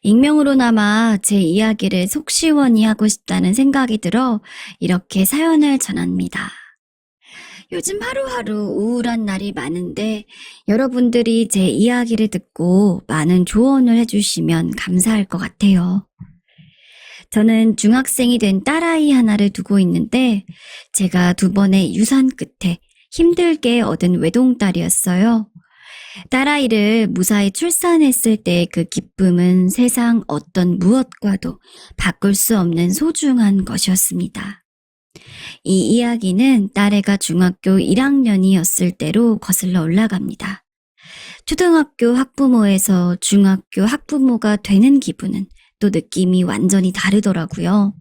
익명으로나마 제 이야기를 속 시원히 하고 싶다는 생각이 들어 이렇게 사연을 전합니다. 요즘 하루하루 우울한 날이 많은데 여러분들이 제 이야기를 듣고 많은 조언을 해주시면 감사할 것 같아요. 저는 중학생이 된 딸아이 하나를 두고 있는데 제가 2번의 유산 끝에 힘들게 얻은 외동딸이었어요. 딸아이를 무사히 출산했을 때 그 기쁨은 세상 어떤 무엇과도 바꿀 수 없는 소중한 것이었습니다. 이 이야기는 딸애가 중학교 1학년이었을 때로 거슬러 올라갑니다. 초등학교 학부모에서 중학교 학부모가 되는 기분은 또 느낌이 완전히 다르더라고요.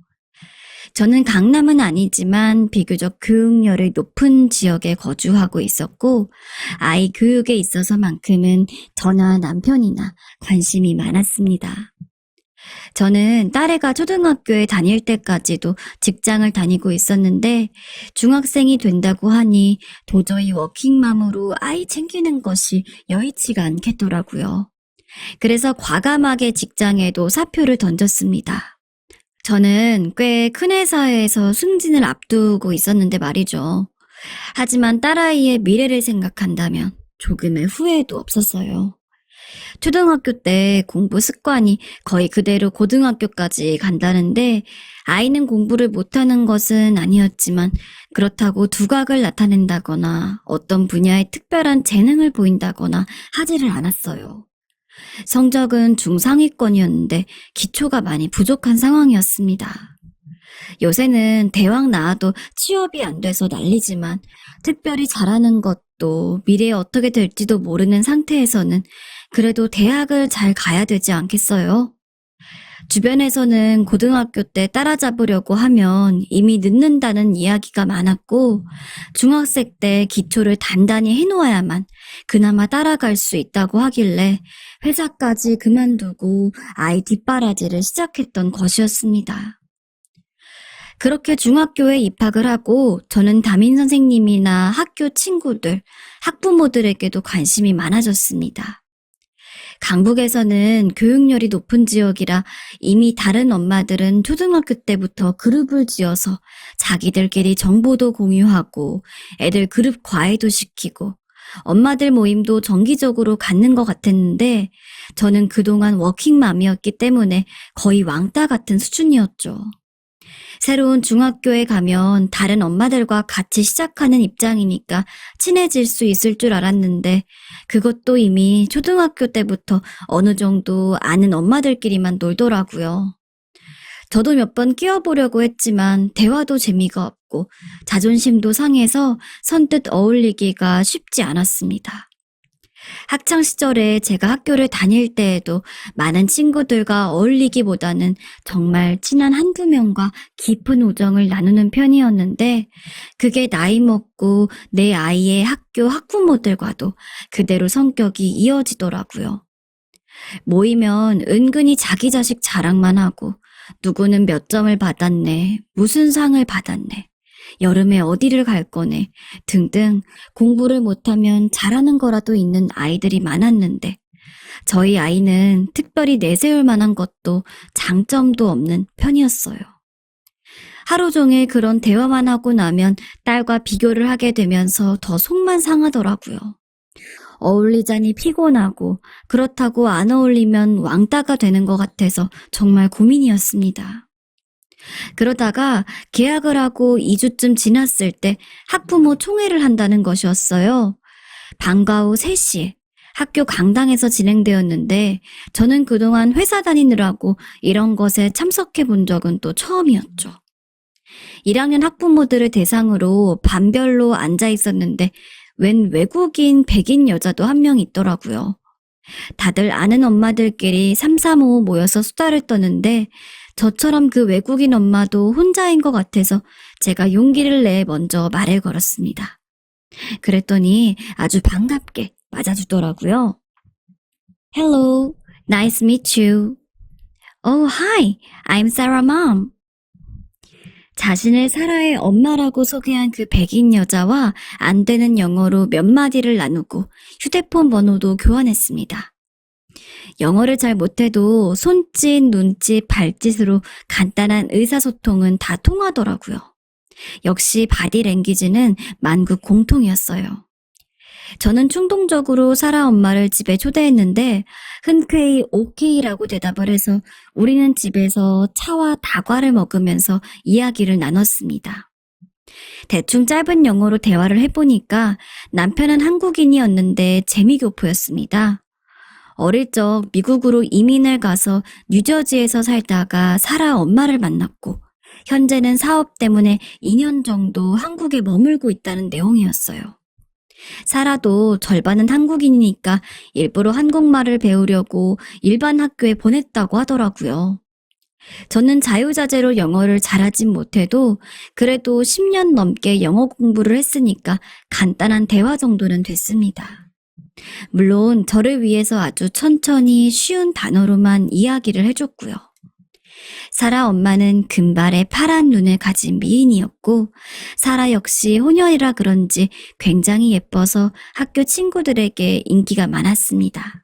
저는 강남은 아니지만 비교적 교육열이 높은 지역에 거주하고 있었고 아이 교육에 있어서만큼은 저나 남편이나 관심이 많았습니다. 저는 딸애가 초등학교에 다닐 때까지도 직장을 다니고 있었는데 중학생이 된다고 하니 도저히 워킹맘으로 아이 챙기는 것이 여의치가 않겠더라고요. 그래서 과감하게 직장에도 사표를 던졌습니다. 저는 꽤 큰 회사에서 승진을 앞두고 있었는데 말이죠. 하지만 딸아이의 미래를 생각한다면 조금의 후회도 없었어요. 초등학교 때 공부 습관이 거의 그대로 고등학교까지 간다는데 아이는 공부를 못하는 것은 아니었지만 그렇다고 두각을 나타낸다거나 어떤 분야에 특별한 재능을 보인다거나 하지를 않았어요. 성적은 중상위권이었는데 기초가 많이 부족한 상황이었습니다. 요새는 대학 나와도 취업이 안 돼서 난리지만 특별히 잘하는 것도 미래에 어떻게 될지도 모르는 상태에서는 그래도 대학을 잘 가야 되지 않겠어요? 주변에서는 고등학교 때 따라잡으려고 하면 이미 늦는다는 이야기가 많았고 중학생 때 기초를 단단히 해놓아야만 그나마 따라갈 수 있다고 하길래 회사까지 그만두고 아이 뒷바라지를 시작했던 것이었습니다. 그렇게 중학교에 입학을 하고 저는 담임 선생님이나 학교 친구들, 학부모들에게도 관심이 많아졌습니다. 강북에서는 교육열이 높은 지역이라 이미 다른 엄마들은 초등학교 때부터 그룹을 지어서 자기들끼리 정보도 공유하고 애들 그룹 과외도 시키고 엄마들 모임도 정기적으로 갖는 것 같았는데 저는 그동안 워킹맘이었기 때문에 거의 왕따 같은 수준이었죠. 새로운 중학교에 가면 다른 엄마들과 같이 시작하는 입장이니까 친해질 수 있을 줄 알았는데 그것도 이미 초등학교 때부터 어느 정도 아는 엄마들끼리만 놀더라고요. 저도 몇 번 끼워보려고 했지만 대화도 재미가 없고 자존심도 상해서 선뜻 어울리기가 쉽지 않았습니다. 학창시절에 제가 학교를 다닐 때에도 많은 친구들과 어울리기보다는 정말 친한 한두 명과 깊은 우정을 나누는 편이었는데 그게 나이 먹고 내 아이의 학교 학부모들과도 그대로 성격이 이어지더라고요. 모이면 은근히 자기 자식 자랑만 하고 누구는 몇 점을 받았네, 무슨 상을 받았네, 여름에 어디를 갈 거네 등등 공부를 못하면 잘하는 거라도 있는 아이들이 많았는데 저희 아이는 특별히 내세울 만한 것도 장점도 없는 편이었어요. 하루 종일 그런 대화만 하고 나면 딸과 비교를 하게 되면서 더 속만 상하더라고요. 어울리자니 피곤하고 그렇다고 안 어울리면 왕따가 되는 것 같아서 정말 고민이었습니다. 그러다가 계약을 하고 2주쯤 지났을 때 학부모 총회를 한다는 것이었어요. 방과 후 3시에 학교 강당에서 진행되었는데 저는 그동안 회사 다니느라고 이런 것에 참석해 본 적은 또 처음이었죠. 1학년 학부모들을 대상으로 반별로 앉아 있었는데 웬 외국인 백인 여자도 한 명 있더라고요. 다들 아는 엄마들끼리 3, 3, 5 모여서 수다를 떠는데 저처럼 그 외국인 엄마도 혼자인 것 같아서 제가 용기를 내 먼저 말을 걸었습니다. 그랬더니 아주 반갑게 맞아주더라고요. Hello, nice to meet you. Oh, hi, I'm Sarah Mom. 자신을 사라의 엄마라고 소개한 그 백인 여자와 안 되는 영어로 몇 마디를 나누고 휴대폰 번호도 교환했습니다. 영어를 잘 못해도 손짓, 눈짓, 발짓으로 간단한 의사소통은 다 통하더라고요. 역시 바디랭귀지는 만국 공통이었어요. 저는 충동적으로 사라 엄마를 집에 초대했는데 흔쾌히 오케이라고 대답을 해서 우리는 집에서 차와 다과를 먹으면서 이야기를 나눴습니다. 대충 짧은 영어로 대화를 해보니까 남편은 한국인이었는데 재미교포였습니다. 어릴 적 미국으로 이민을 가서 뉴저지에서 살다가 사라 엄마를 만났고 현재는 사업 때문에 2년 정도 한국에 머물고 있다는 내용이었어요. 사라도 절반은 한국인이니까 일부러 한국말을 배우려고 일반 학교에 보냈다고 하더라고요. 저는 자유자재로 영어를 잘하진 못해도 그래도 10년 넘게 영어 공부를 했으니까 간단한 대화 정도는 됐습니다. 물론 저를 위해서 아주 천천히 쉬운 단어로만 이야기를 해줬고요. 사라 엄마는 금발의 파란 눈을 가진 미인이었고 사라 역시 혼혈이라 그런지 굉장히 예뻐서 학교 친구들에게 인기가 많았습니다.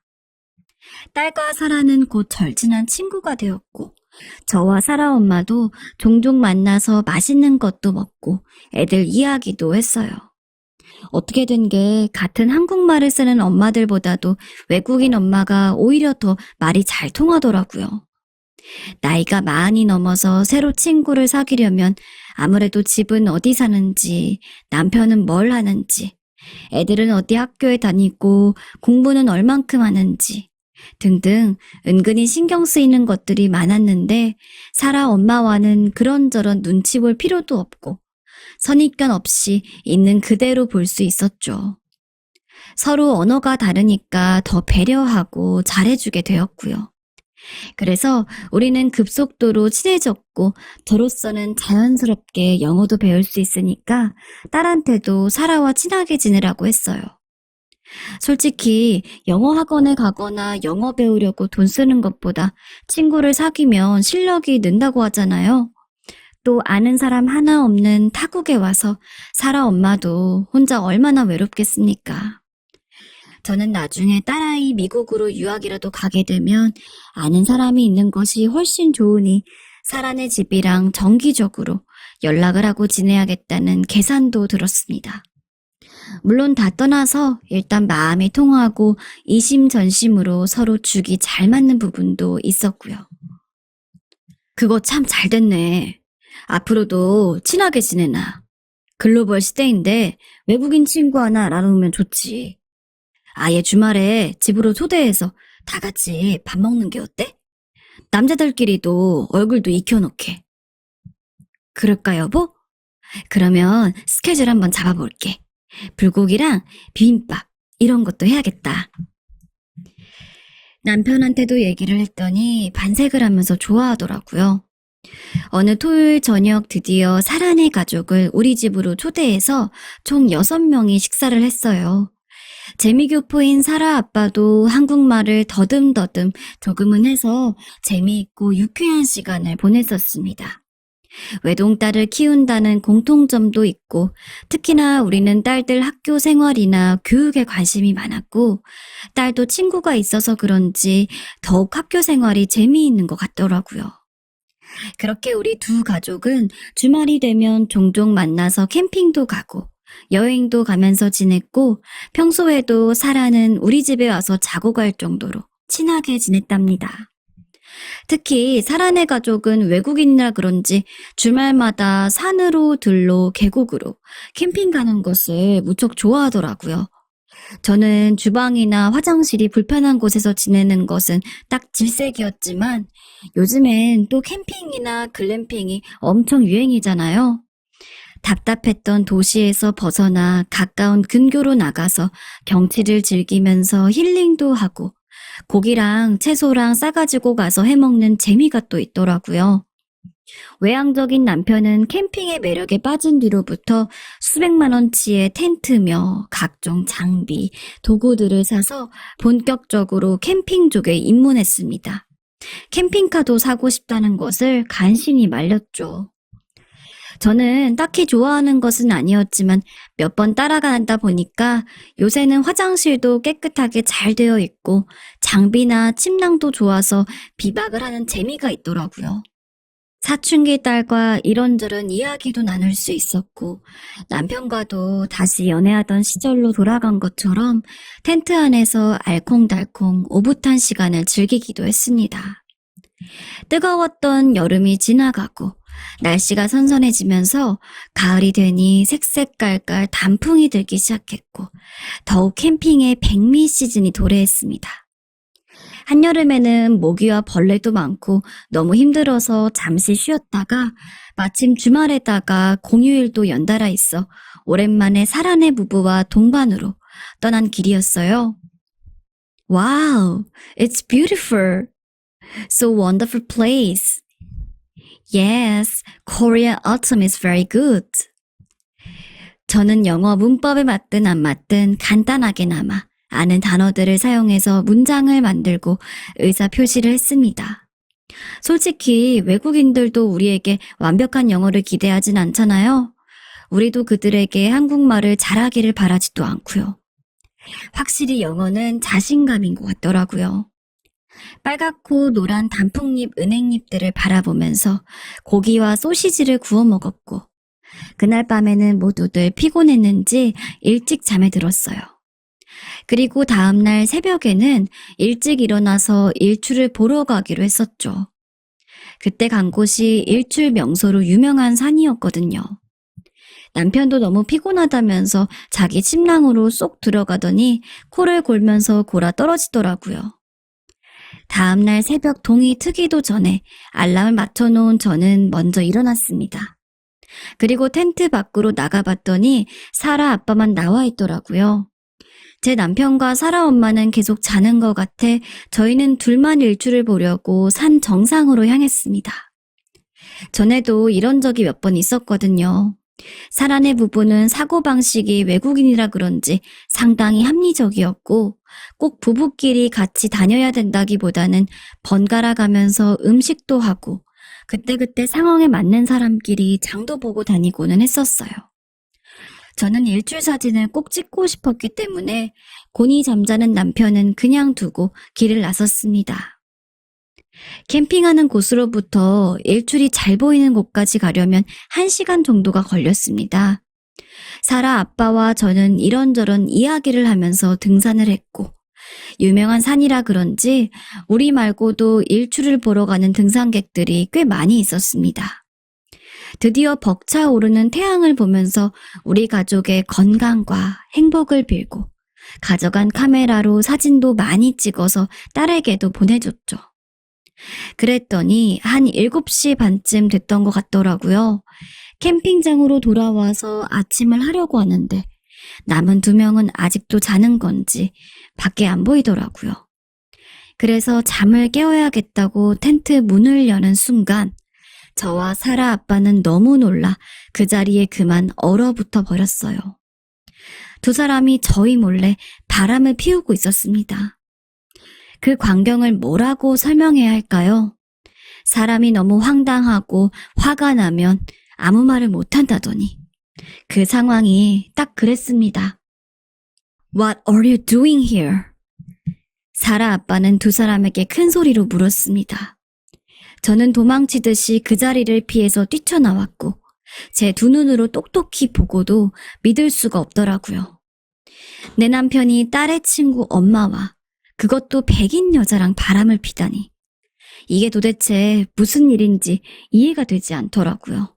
딸과 사라는 곧 절친한 친구가 되었고 저와 사라 엄마도 종종 만나서 맛있는 것도 먹고 애들 이야기도 했어요. 어떻게 된 게 같은 한국말을 쓰는 엄마들보다도 외국인 엄마가 오히려 더 말이 잘 통하더라고요. 나이가 40이 넘어서 새로 친구를 사귀려면 아무래도 집은 어디 사는지, 남편은 뭘 하는지, 애들은 어디 학교에 다니고 공부는 얼만큼 하는지 등등 은근히 신경 쓰이는 것들이 많았는데 사라 엄마와는 그런저런 눈치 볼 필요도 없고 선입견 없이 있는 그대로 볼 수 있었죠. 서로 언어가 다르니까 더 배려하고 잘해주게 되었고요. 그래서 우리는 급속도로 친해졌고 저로서는 자연스럽게 영어도 배울 수 있으니까 딸한테도 사라와 친하게 지내라고 했어요. 솔직히 영어 학원에 가거나 영어 배우려고 돈 쓰는 것보다 친구를 사귀면 실력이 는다고 하잖아요. 또 아는 사람 하나 없는 타국에 와서 사라 엄마도 혼자 얼마나 외롭겠습니까? 저는 나중에 딸아이 미국으로 유학이라도 가게 되면 아는 사람이 있는 것이 훨씬 좋으니 사라네 집이랑 정기적으로 연락을 하고 지내야겠다는 계산도 들었습니다. 물론 다 떠나서 일단 마음이 통하고 이심전심으로 서로 죽이 잘 맞는 부분도 있었고요. 그거 참 잘 됐네. 앞으로도 친하게 지내나. 글로벌 시대인데 외국인 친구 하나 알아놓으면 좋지. 아예 주말에 집으로 초대해서 다 같이 밥 먹는 게 어때? 남자들끼리도 얼굴도 익혀놓게. 그럴까 여보? 그러면 스케줄 한번 잡아볼게. 불고기랑 비빔밥 이런 것도 해야겠다. 남편한테도 얘기를 했더니 반색을 하면서 좋아하더라고요. 어느 토요일 저녁 드디어 사라네 가족을 우리 집으로 초대해서 총 6명이 식사를 했어요. 재미교포인 사라 아빠도 한국말을 더듬더듬 조금은 해서 재미있고 유쾌한 시간을 보냈었습니다. 외동딸을 키운다는 공통점도 있고 특히나 우리는 딸들 학교 생활이나 교육에 관심이 많았고 딸도 친구가 있어서 그런지 더욱 학교 생활이 재미있는 것 같더라고요. 그렇게 우리 두 가족은 주말이 되면 종종 만나서 캠핑도 가고 여행도 가면서 지냈고 평소에도 사라는 우리 집에 와서 자고 갈 정도로 친하게 지냈답니다. 특히 사라네 가족은 외국인이라 그런지 주말마다 산으로 들로 계곡으로 캠핑 가는 것을 무척 좋아하더라고요. 저는 주방이나 화장실이 불편한 곳에서 지내는 것은 딱 질색이었지만 요즘엔 또 캠핑이나 글램핑이 엄청 유행이잖아요. 답답했던 도시에서 벗어나 가까운 근교로 나가서 경치를 즐기면서 힐링도 하고 고기랑 채소랑 싸가지고 가서 해먹는 재미가 또 있더라고요. 외향적인 남편은 캠핑의 매력에 빠진 뒤로부터 수백만 원치의 텐트며 각종 장비, 도구들을 사서 본격적으로 캠핑족에 입문했습니다. 캠핑카도 사고 싶다는 것을 간신히 말렸죠. 저는 딱히 좋아하는 것은 아니었지만 몇 번 따라가다 보니까 요새는 화장실도 깨끗하게 잘 되어 있고 장비나 침낭도 좋아서 비박을 하는 재미가 있더라고요. 사춘기 딸과 이런저런 이야기도 나눌 수 있었고 남편과도 다시 연애하던 시절로 돌아간 것처럼 텐트 안에서 알콩달콩 오붓한 시간을 즐기기도 했습니다. 뜨거웠던 여름이 지나가고 날씨가 선선해지면서 가을이 되니 색색깔깔 단풍이 들기 시작했고 더욱 캠핑의 백미 시즌이 도래했습니다. 한여름에는 모기와 벌레도 많고 너무 힘들어서 잠시 쉬었다가 마침 주말에다가 공휴일도 연달아 있어 오랜만에 사라네 부부와 동반으로 떠난 길이었어요. Wow, it's beautiful. So wonderful place. Yes, Korean autumn is very good. 저는 영어 문법에 맞든 안 맞든 간단하게나마 아는 단어들을 사용해서 문장을 만들고 의사 표시를 했습니다. 솔직히 외국인들도 우리에게 완벽한 영어를 기대하진 않잖아요. 우리도 그들에게 한국말을 잘하기를 바라지도 않고요. 확실히 영어는 자신감인 것 같더라고요. 빨갛고 노란 단풍잎, 은행잎들을 바라보면서 고기와 소시지를 구워 먹었고 그날 밤에는 모두들 피곤했는지 일찍 잠에 들었어요. 그리고 다음날 새벽에는 일찍 일어나서 일출을 보러 가기로 했었죠. 그때 간 곳이 일출 명소로 유명한 산이었거든요. 남편도 너무 피곤하다면서 자기 침낭으로 쏙 들어가더니 코를 골면서 골아 떨어지더라고요. 다음날 새벽 동이 트기도 전에 알람을 맞춰놓은 저는 먼저 일어났습니다. 그리고 텐트 밖으로 나가봤더니 사라 아빠만 나와 있더라고요. 제 남편과 사라 엄마는 계속 자는 것 같아 저희는 둘만 일출을 보려고 산 정상으로 향했습니다. 전에도 이런 적이 몇 번 있었거든요. 사라네 부부는 사고방식이 외국인이라 그런지 상당히 합리적이었고 꼭 부부끼리 같이 다녀야 된다기보다는 번갈아 가면서 음식도 하고 그때그때 상황에 맞는 사람끼리 장도 보고 다니고는 했었어요. 저는 일출 사진을 꼭 찍고 싶었기 때문에 곤히 잠자는 남편은 그냥 두고 길을 나섰습니다. 캠핑하는 곳으로부터 일출이 잘 보이는 곳까지 가려면 1시간 정도가 걸렸습니다. 사라 아빠와 저는 이런저런 이야기를 하면서 등산을 했고 유명한 산이라 그런지 우리 말고도 일출을 보러 가는 등산객들이 꽤 많이 있었습니다. 드디어 벅차오르는 태양을 보면서 우리 가족의 건강과 행복을 빌고 가져간 카메라로 사진도 많이 찍어서 딸에게도 보내줬죠. 그랬더니 한 7시 반쯤 됐던 것 같더라고요. 캠핑장으로 돌아와서 아침을 하려고 하는데 남은 2명은 아직도 자는 건지 밖에 안 보이더라고요. 그래서 잠을 깨워야겠다고 텐트 문을 여는 순간 저와 사라 아빠는 너무 놀라 그 자리에 그만 얼어붙어 버렸어요. 두 사람이 저희 몰래 바람을 피우고 있었습니다. 그 광경을 뭐라고 설명해야 할까요? 사람이 너무 황당하고 화가 나면 아무 말을 못한다더니 그 상황이 딱 그랬습니다. What are you doing here? 사라 아빠는 두 사람에게 큰 소리로 물었습니다. 저는 도망치듯이 그 자리를 피해서 뛰쳐나왔고 제 두 눈으로 똑똑히 보고도 믿을 수가 없더라고요. 내 남편이 딸의 친구 엄마와 그것도 백인 여자랑 바람을 피다니 이게 도대체 무슨 일인지 이해가 되지 않더라고요.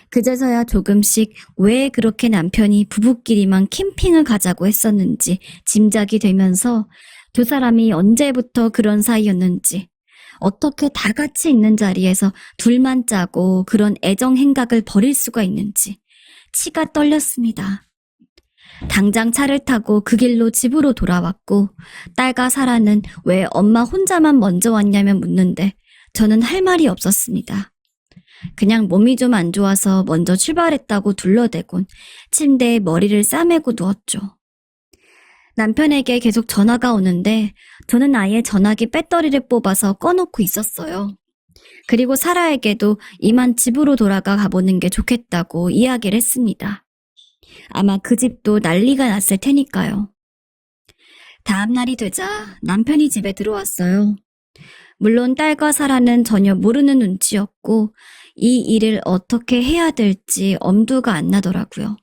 그제서야 조금씩 왜 그렇게 남편이 부부끼리만 캠핑을 가자고 했었는지 짐작이 되면서 두 사람이 언제부터 그런 사이였는지 어떻게 다 같이 있는 자리에서 둘만 짜고 그런 애정 행각을 벌일 수가 있는지 치가 떨렸습니다. 당장 차를 타고 그 길로 집으로 돌아왔고 딸과 사라는 왜 엄마 혼자만 먼저 왔냐며 묻는데 저는 할 말이 없었습니다. 그냥 몸이 좀 안 좋아서 먼저 출발했다고 둘러대곤 침대에 머리를 싸매고 누웠죠. 남편에게 계속 전화가 오는데 저는 아예 전화기 배터리를 뽑아서 꺼놓고 있었어요. 그리고 사라에게도 이만 집으로 돌아가 가보는 게 좋겠다고 이야기를 했습니다. 아마 그 집도 난리가 났을 테니까요. 다음 날이 되자 남편이 집에 들어왔어요. 물론 딸과 사라는 전혀 모르는 눈치였고 이 일을 어떻게 해야 될지 엄두가 안 나더라고요.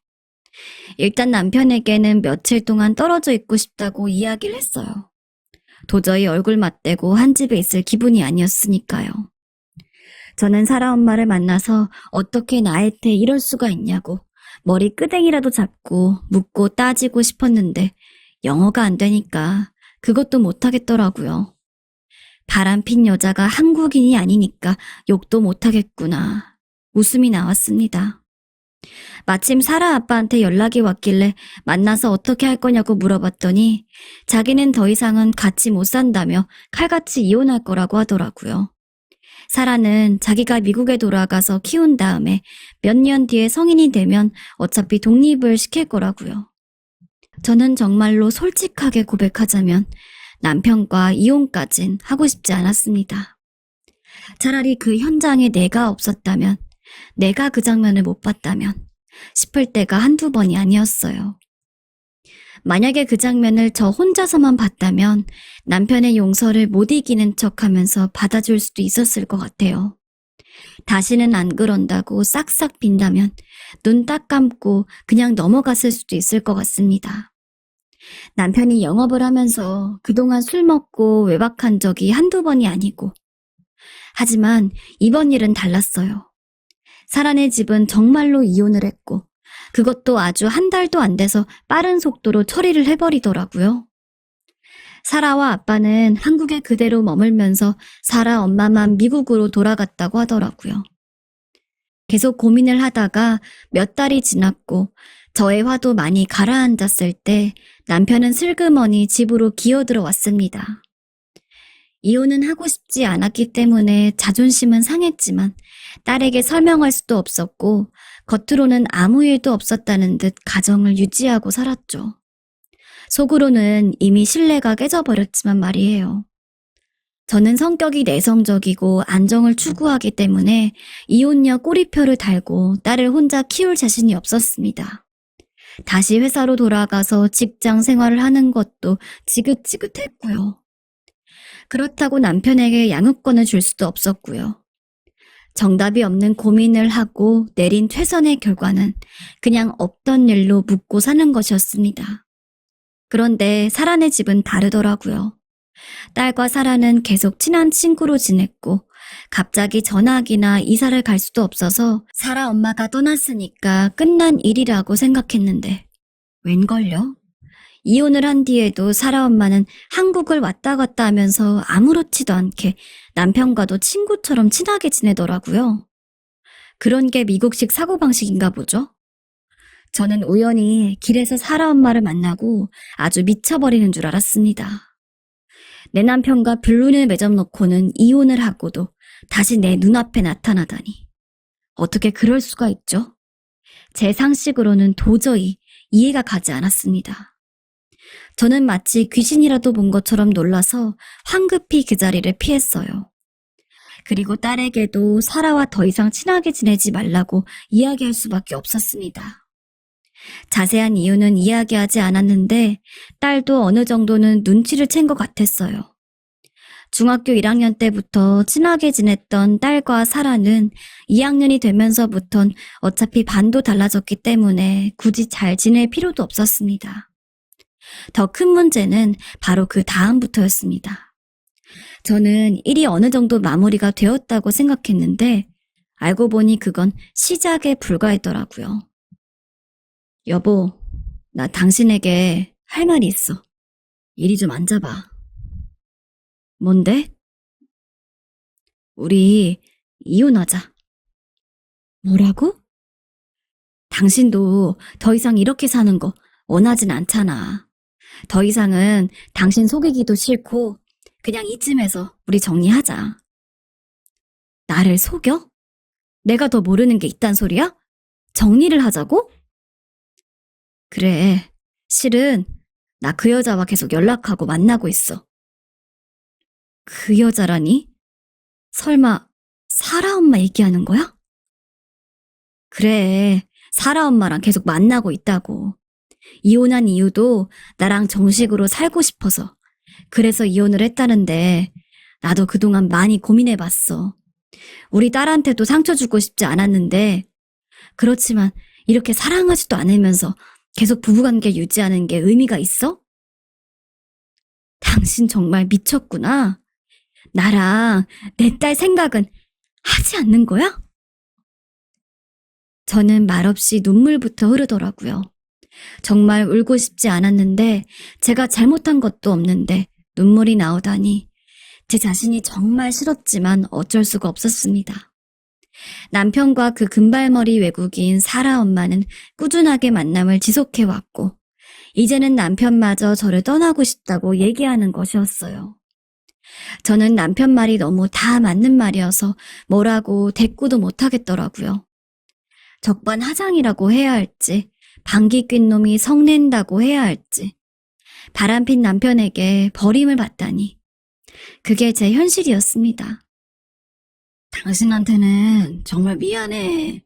일단 남편에게는 며칠 동안 떨어져 있고 싶다고 이야기를 했어요. 도저히 얼굴 맞대고 한 집에 있을 기분이 아니었으니까요. 저는 사라 엄마를 만나서 어떻게 나한테 이럴 수가 있냐고 머리 끄댕이라도 잡고 묻고 따지고 싶었는데 영어가 안 되니까 그것도 못하겠더라고요. 바람핀 여자가 한국인이 아니니까 욕도 못하겠구나. 웃음이 나왔습니다. 마침 사라 아빠한테 연락이 왔길래 만나서 어떻게 할 거냐고 물어봤더니 자기는 더 이상은 같이 못 산다며 칼같이 이혼할 거라고 하더라고요. 사라는 자기가 미국에 돌아가서 키운 다음에 몇 년 뒤에 성인이 되면 어차피 독립을 시킬 거라고요. 저는 정말로 솔직하게 고백하자면 남편과 이혼까진 하고 싶지 않았습니다. 차라리 그 현장에 내가 없었다면, 내가 그 장면을 못 봤다면 싶을 때가 한두 번이 아니었어요. 만약에 그 장면을 저 혼자서만 봤다면 남편의 용서를 못 이기는 척하면서 받아줄 수도 있었을 것 같아요. 다시는 안 그런다고 싹싹 빈다면 눈 딱 감고 그냥 넘어갔을 수도 있을 것 같습니다. 남편이 영업을 하면서 그동안 술 먹고 외박한 적이 한두 번이 아니고 하지만 이번 일은 달랐어요. 사라네 집은 정말로 이혼을 했고 그것도 아주 한 달도 안 돼서 빠른 속도로 처리를 해버리더라고요. 사라와 아빠는 한국에 그대로 머물면서 사라 엄마만 미국으로 돌아갔다고 하더라고요. 계속 고민을 하다가 몇 달이 지났고 저의 화도 많이 가라앉았을 때 남편은 슬그머니 집으로 기어들어 왔습니다. 이혼은 하고 싶지 않았기 때문에 자존심은 상했지만 딸에게 설명할 수도 없었고 겉으로는 아무 일도 없었다는 듯 가정을 유지하고 살았죠. 속으로는 이미 신뢰가 깨져버렸지만 말이에요. 저는 성격이 내성적이고 안정을 추구하기 때문에 이혼녀 꼬리표를 달고 딸을 혼자 키울 자신이 없었습니다. 다시 회사로 돌아가서 직장 생활을 하는 것도 지긋지긋했고요. 그렇다고 남편에게 양육권을 줄 수도 없었고요. 정답이 없는 고민을 하고 내린 최선의 결과는 그냥 없던 일로 묵고 사는 것이었습니다. 그런데 사라네 집은 다르더라고요. 딸과 사라는 계속 친한 친구로 지냈고 갑자기 전학이나 이사를 갈 수도 없어서 사라 엄마가 떠났으니까 끝난 일이라고 생각했는데 웬걸요? 이혼을 한 뒤에도 사라 엄마는 한국을 왔다 갔다 하면서 아무렇지도 않게 남편과도 친구처럼 친하게 지내더라고요. 그런 게 미국식 사고방식인가 보죠? 저는 우연히 길에서 사라 엄마를 만나고 아주 미쳐버리는 줄 알았습니다. 내 남편과 불륜을 맺어놓고는 이혼을 하고도 다시 내 눈앞에 나타나다니. 어떻게 그럴 수가 있죠? 제 상식으로는 도저히 이해가 가지 않았습니다. 저는 마치 귀신이라도 본 것처럼 놀라서 황급히 그 자리를 피했어요. 그리고 딸에게도 사라와 더 이상 친하게 지내지 말라고 이야기할 수밖에 없었습니다. 자세한 이유는 이야기하지 않았는데 딸도 어느 정도는 눈치를 챈 것 같았어요. 중학교 1학년 때부터 친하게 지냈던 딸과 사라는 2학년이 되면서부턴 어차피 반도 달라졌기 때문에 굳이 잘 지낼 필요도 없었습니다. 더 큰 문제는 바로 그 다음부터였습니다. 저는 일이 어느 정도 마무리가 되었다고 생각했는데 알고 보니 그건 시작에 불과했더라고요. 여보, 나 당신에게 할 말이 있어. 이리 좀 앉아봐. 뭔데? 우리 이혼하자. 뭐라고? 당신도 더 이상 이렇게 사는 거 원하진 않잖아. 더 이상은 당신 속이기도 싫고 그냥 이쯤에서 우리 정리하자. 나를 속여? 내가 더 모르는 게 있단 소리야? 정리를 하자고? 그래, 실은 나 그 여자와 계속 연락하고 만나고 있어. 그 여자라니? 설마 사라 엄마 얘기하는 거야? 그래, 사라 엄마랑 계속 만나고 있다고. 이혼한 이유도 나랑 정식으로 살고 싶어서. 그래서 이혼을 했다는데 나도 그동안 많이 고민해봤어. 우리 딸한테도 상처 주고 싶지 않았는데 그렇지만 이렇게 사랑하지도 않으면서 계속 부부관계 유지하는 게 의미가 있어? 당신 정말 미쳤구나. 나랑 내 딸 생각은 하지 않는 거야? 저는 말없이 눈물부터 흐르더라고요. 정말 울고 싶지 않았는데 제가 잘못한 것도 없는데 눈물이 나오다니 제 자신이 정말 싫었지만 어쩔 수가 없었습니다. 남편과 그 금발머리 외국인 사라 엄마는 꾸준하게 만남을 지속해왔고 이제는 남편마저 저를 떠나고 싶다고 얘기하는 것이었어요. 저는 남편 말이 너무 다 맞는 말이어서 뭐라고 대꾸도 못하겠더라고요. 적반하장이라고 해야 할지 방귀 뀐 놈이 성낸다고 해야 할지 바람핀 남편에게 버림을 받다니 그게 제 현실이었습니다. 당신한테는 정말 미안해.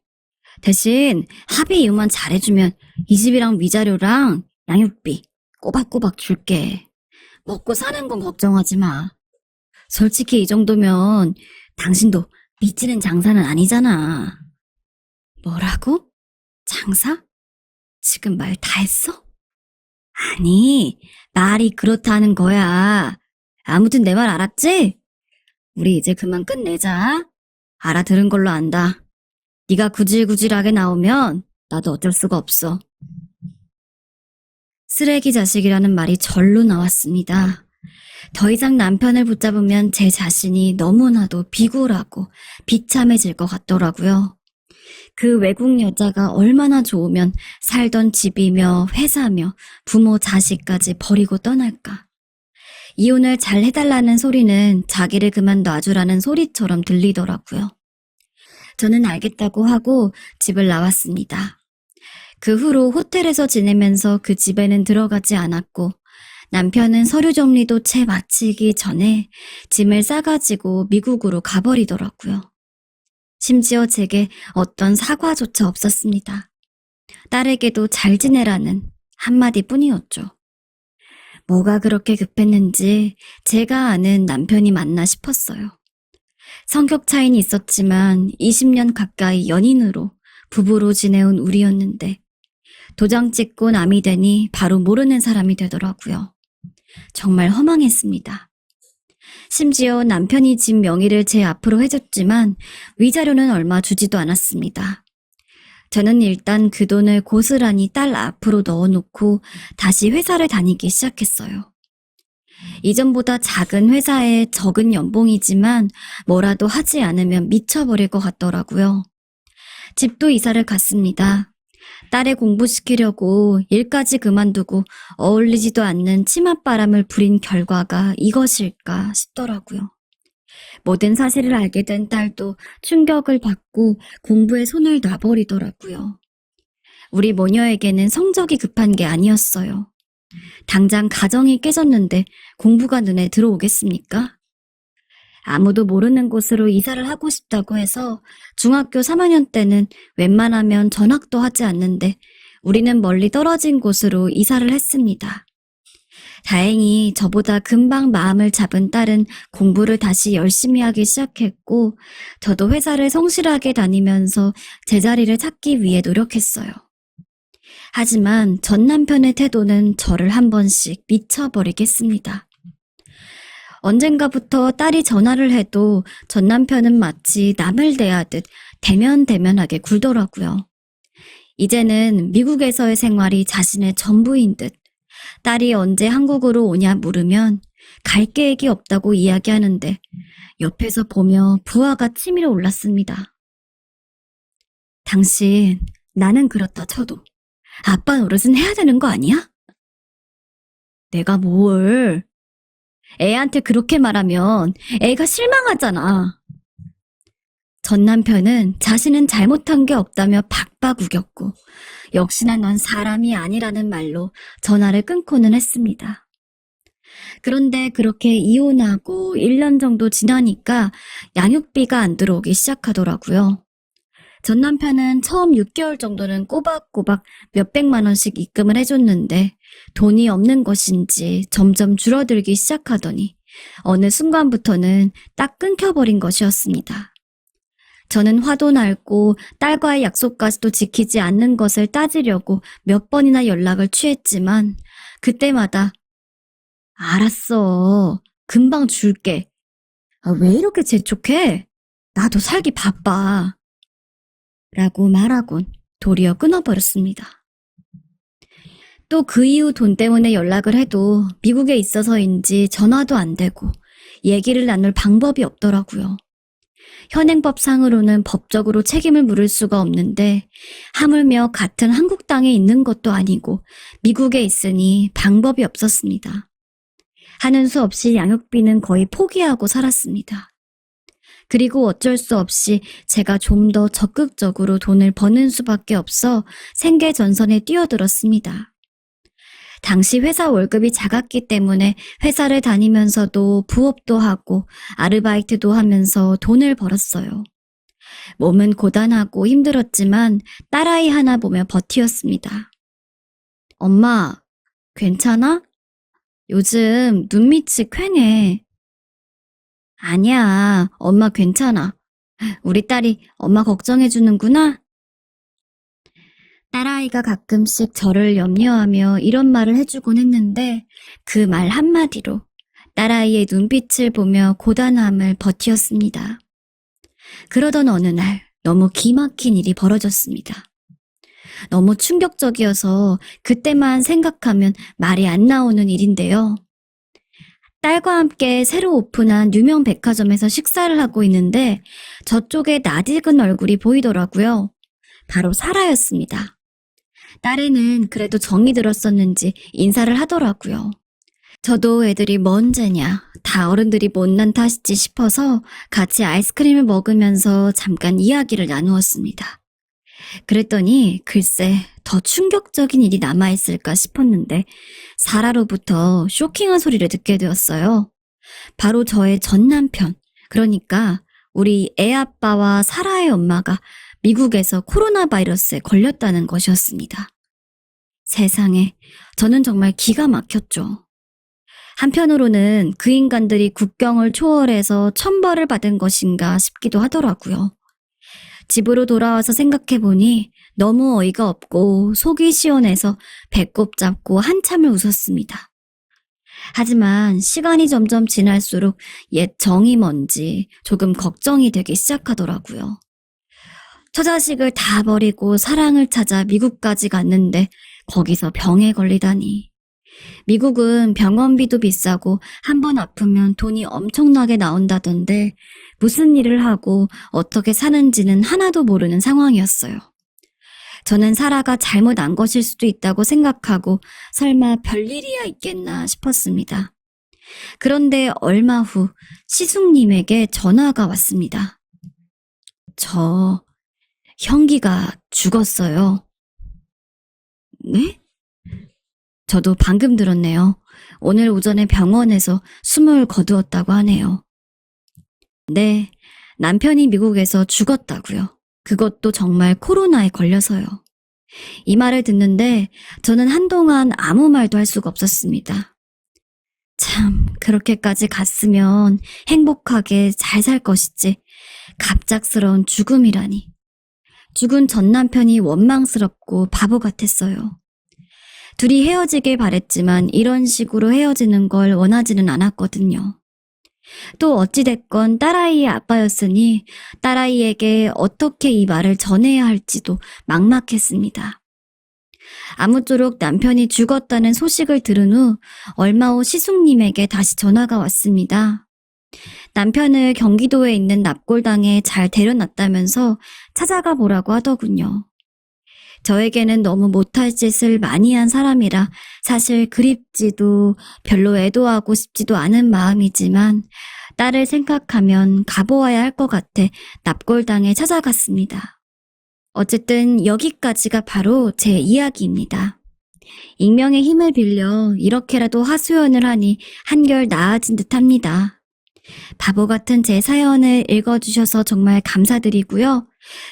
대신 합의 이유만 잘해주면 이 집이랑 위자료랑 양육비 꼬박꼬박 줄게. 먹고 사는 건 걱정하지 마. 솔직히 이 정도면 당신도 미치는 장사는 아니잖아. 뭐라고? 장사? 지금 말 다 했어? 아니, 말이 그렇다는 거야. 아무튼 내 말 알았지? 우리 이제 그만 끝내자. 알아들은 걸로 안다. 네가 구질구질하게 나오면 나도 어쩔 수가 없어. 쓰레기 자식이라는 말이 절로 나왔습니다. 더 이상 남편을 붙잡으면 제 자신이 너무나도 비굴하고 비참해질 것 같더라고요. 그 외국 여자가 얼마나 좋으면 살던 집이며 회사며 부모 자식까지 버리고 떠날까. 이혼을 잘 해달라는 소리는 자기를 그만 놔주라는 소리처럼 들리더라고요. 저는 알겠다고 하고 집을 나왔습니다. 그 후로 호텔에서 지내면서 그 집에는 들어가지 않았고 남편은 서류 정리도 채 마치기 전에 짐을 싸가지고 미국으로 가버리더라고요. 심지어 제게 어떤 사과조차 없었습니다. 딸에게도 잘 지내라는 한마디뿐이었죠. 뭐가 그렇게 급했는지 제가 아는 남편이 맞나 싶었어요. 성격 차이는 있었지만 20년 가까이 연인으로 부부로 지내온 우리였는데 도장 찍고 남이 되니 바로 모르는 사람이 되더라고요. 정말 허망했습니다. 심지어 남편이 집 명의를 제 앞으로 해줬지만 위자료는 얼마 주지도 않았습니다. 저는 일단 그 돈을 고스란히 딸 앞으로 넣어놓고 다시 회사를 다니기 시작했어요. 이전보다 작은 회사에 적은 연봉이지만 뭐라도 하지 않으면 미쳐버릴 것 같더라고요. 집도 이사를 갔습니다. 딸을 공부시키려고 일까지 그만두고 어울리지도 않는 치맛바람을 부린 결과가 이것일까 싶더라고요. 모든 사실을 알게 된 딸도 충격을 받고 공부에 손을 놔버리더라고요. 우리 모녀에게는 성적이 급한 게 아니었어요. 당장 가정이 깨졌는데 공부가 눈에 들어오겠습니까? 아무도 모르는 곳으로 이사를 하고 싶다고 해서 중학교 3학년 때는 웬만하면 전학도 하지 않는데 우리는 멀리 떨어진 곳으로 이사를 했습니다. 다행히 저보다 금방 마음을 잡은 딸은 공부를 다시 열심히 하기 시작했고 저도 회사를 성실하게 다니면서 제자리를 찾기 위해 노력했어요. 하지만 전 남편의 태도는 저를 한 번씩 미쳐버리게 했습니다. 언젠가부터 딸이 전화를 해도 전 남편은 마치 남을 대하듯 대면대면하게 굴더라고요. 이제는 미국에서의 생활이 자신의 전부인 듯 딸이 언제 한국으로 오냐 물으면 갈 계획이 없다고 이야기하는데 옆에서 보며 부하가 치밀어 올랐습니다. 당신, 나는 그렇다 쳐도 아빠 노릇은 해야 되는 거 아니야? 내가 뭘? 애한테 그렇게 말하면 애가 실망하잖아. 전 남편은 자신은 잘못한 게 없다며 박박 우겼고 역시나 넌 사람이 아니라는 말로 전화를 끊고는 했습니다. 그런데 그렇게 이혼하고 1년 정도 지나니까 양육비가 안 들어오기 시작하더라고요. 전 남편은 처음 6개월 정도는 꼬박꼬박 몇백만 원씩 입금을 해줬는데 돈이 없는 것인지 점점 줄어들기 시작하더니 어느 순간부터는 딱 끊겨버린 것이었습니다. 저는 화도 날고 딸과의 약속까지도 지키지 않는 것을 따지려고 몇 번이나 연락을 취했지만 그때마다 알았어. 금방 줄게. 왜 이렇게 재촉해? 나도 살기 바빠. 라고 말하곤 도리어 끊어버렸습니다. 또 그 이후 돈 때문에 연락을 해도 미국에 있어서인지 전화도 안 되고 얘기를 나눌 방법이 없더라고요. 현행법상으로는 법적으로 책임을 물을 수가 없는데 하물며 같은 한국 땅에 있는 것도 아니고 미국에 있으니 방법이 없었습니다. 하는 수 없이 양육비는 거의 포기하고 살았습니다. 그리고 어쩔 수 없이 제가 좀 더 적극적으로 돈을 버는 수밖에 없어 생계 전선에 뛰어들었습니다. 당시 회사 월급이 작았기 때문에 회사를 다니면서도 부업도 하고 아르바이트도 하면서 돈을 벌었어요. 몸은 고단하고 힘들었지만 딸아이 하나 보며 버티었습니다. 엄마, 괜찮아? 요즘 눈밑이 퀭해. 아니야, 엄마 괜찮아. 우리 딸이 엄마 걱정해주는구나? 딸아이가 가끔씩 저를 염려하며 이런 말을 해주곤 했는데 그 말 한마디로 딸아이의 눈빛을 보며 고단함을 버티었습니다. 그러던 어느 날 너무 기막힌 일이 벌어졌습니다. 너무 충격적이어서 그때만 생각하면 말이 안 나오는 일인데요. 딸과 함께 새로 오픈한 유명 백화점에서 식사를 하고 있는데 저쪽에 낯익은 얼굴이 보이더라고요. 바로 사라였습니다. 딸에는 그래도 정이 들었었는지 인사를 하더라고요. 저도 애들이 뭔 죄냐, 다 어른들이 못난 탓이지 싶어서 같이 아이스크림을 먹으면서 잠깐 이야기를 나누었습니다. 그랬더니 글쎄 더 충격적인 일이 남아있을까 싶었는데 사라로부터 쇼킹한 소리를 듣게 되었어요. 바로 저의 전 남편, 그러니까 우리 애 아빠와 사라의 엄마가 미국에서 코로나 바이러스에 걸렸다는 것이었습니다. 세상에, 저는 정말 기가 막혔죠. 한편으로는 그 인간들이 국경을 초월해서 천벌을 받은 것인가 싶기도 하더라고요. 집으로 돌아와서 생각해보니 너무 어이가 없고 속이 시원해서 배꼽 잡고 한참을 웃었습니다. 하지만 시간이 점점 지날수록 옛 정이 뭔지 조금 걱정이 되기 시작하더라고요. 처자식을 다 버리고 사랑을 찾아 미국까지 갔는데 거기서 병에 걸리다니. 미국은 병원비도 비싸고 한 번 아프면 돈이 엄청나게 나온다던데 무슨 일을 하고 어떻게 사는지는 하나도 모르는 상황이었어요. 저는 사라가 잘못 안 것일 수도 있다고 생각하고 설마 별일이야 있겠나 싶었습니다. 그런데 얼마 후 시숙님에게 전화가 왔습니다. 저 형기가 죽었어요. 네? 저도 방금 들었네요. 오늘 오전에 병원에서 숨을 거두었다고 하네요. 네, 남편이 미국에서 죽었다고요. 그것도 정말 코로나에 걸려서요. 이 말을 듣는데 저는 한동안 아무 말도 할 수가 없었습니다. 참, 그렇게까지 갔으면 행복하게 잘 살 것이지 갑작스러운 죽음이라니. 죽은 전 남편이 원망스럽고 바보 같았어요. 둘이 헤어지길 바랬지만 이런 식으로 헤어지는 걸 원하지는 않았거든요. 또 어찌됐건 딸아이의 아빠였으니 딸아이에게 어떻게 이 말을 전해야 할지도 막막했습니다. 아무쪼록 남편이 죽었다는 소식을 들은 후 얼마 후 시숙님에게 다시 전화가 왔습니다. 남편을 경기도에 있는 납골당에 잘 데려놨다면서 찾아가 보라고 하더군요. 저에게는 너무 못할 짓을 많이 한 사람이라 사실 그립지도 별로 애도하고 싶지도 않은 마음이지만 딸을 생각하면 가보아야 할 것 같아 납골당에 찾아갔습니다. 어쨌든 여기까지가 바로 제 이야기입니다. 익명의 힘을 빌려 이렇게라도 하소연을 하니 한결 나아진 듯합니다. 바보 같은 제 사연을 읽어주셔서 정말 감사드리고요.